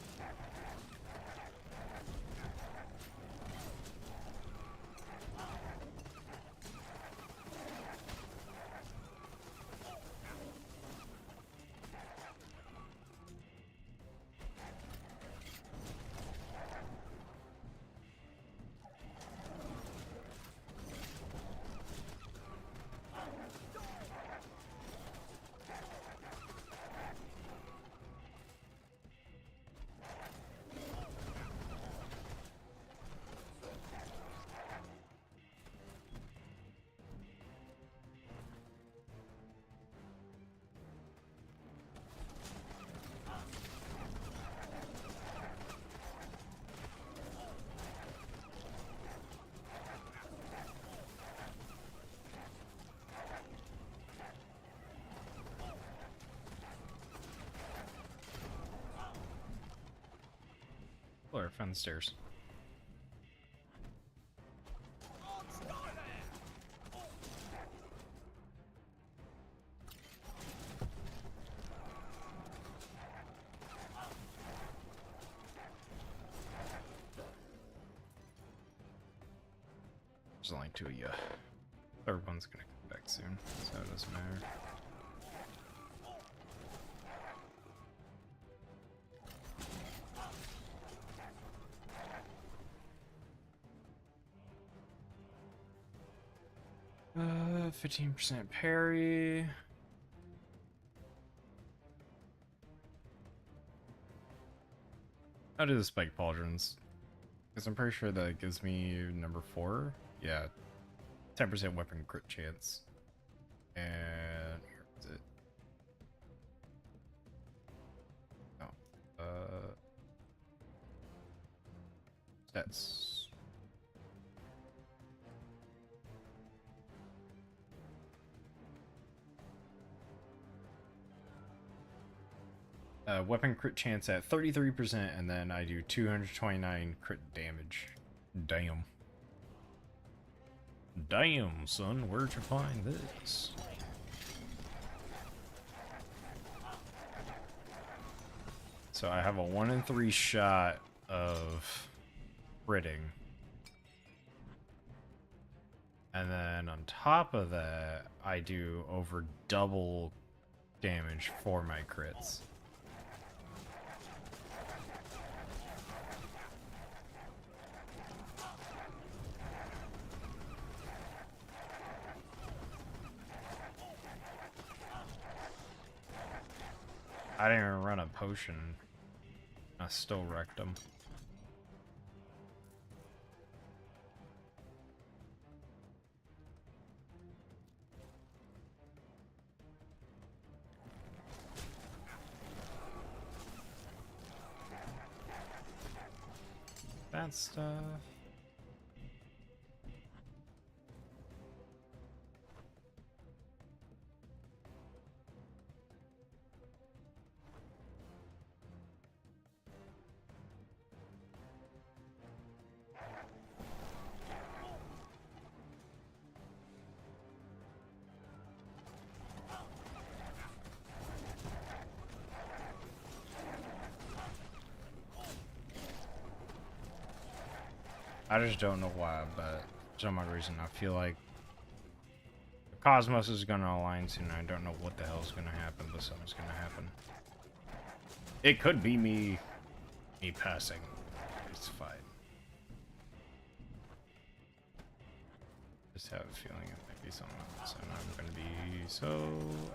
found the stairs. There's only two of you. Third one's gonna come back soon, so it doesn't matter. Uh, 15% parry. I'll do the spike pauldrons. Because I'm pretty sure that gives me number 4. Yeah. 10% weapon crit chance. And where is it? Oh. Stats. Weapon crit chance at 33%, and then I do 229 crit damage. Damn. Damn, son, where'd you find this? So I have a 1 in 3 shot of critting. And then on top of that, I do over double damage for my crits. I didn't even run a potion. I still wrecked him. That stuff. I just don't know why, but for some odd reason I feel like the cosmos is gonna align soon. I don't know what the hell is gonna happen, but something's gonna happen. It could be me passing. It's fine. Just have a feeling it might be something else, and I'm gonna be so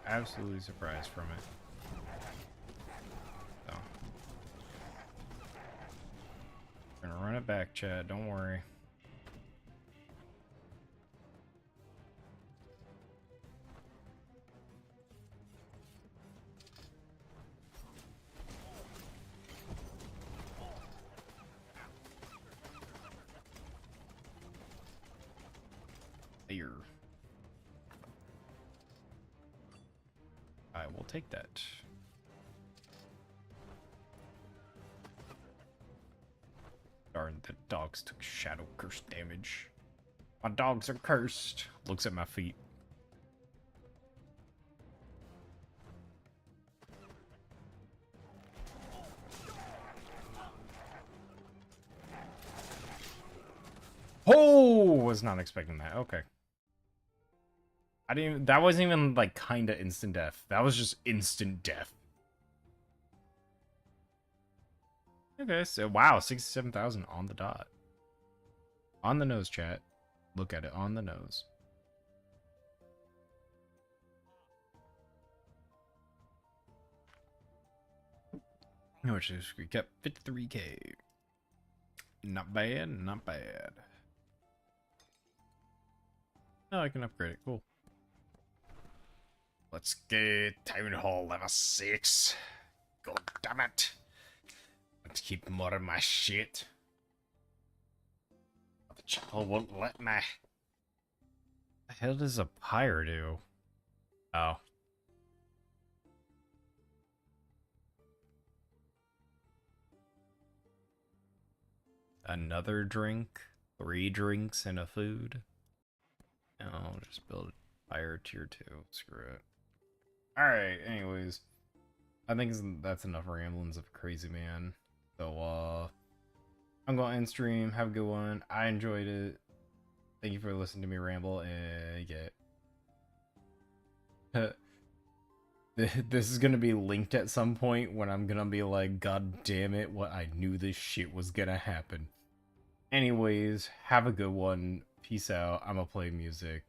absolutely surprised from it. So. Gonna run it back, Chad, don't worry. Here. I will take that. Darn, the dogs took shadow curse damage. My dogs are cursed. Looks at my feet. Oh, was not expecting that. Okay. I didn't even, that wasn't even like kinda instant death. That was just instant death. Okay, so wow, 67,000 on the dot. On the nose, chat. Look at it on the nose. How much is we kept? 53k. Not bad, not bad. Oh, I can upgrade it. Cool. Let's get Town Hall level 6. God damn it. Let's keep more of my shit. The chapel won't let me. The hell does a pyre do? Oh. another drink, 3 drinks, and a food. And I'll just build a fire tier 2. Screw it. Alright, anyways. I think that's enough ramblings of a crazy man. So, I'm going to end stream. Have a good one. I enjoyed it. Thank you for listening to me ramble, and yeah. This is gonna be linked at some point when I'm gonna be like, God damn it, what, I knew this shit was gonna happen. Anyways, have a good one. Peace out. I'm gonna play music.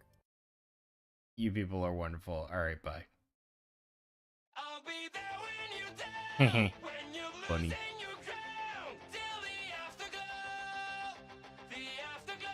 You people are wonderful. Alright, bye.
I'll be there when you're down, when you lose
Funny.
and you drown, till the afterglow, the afterglow.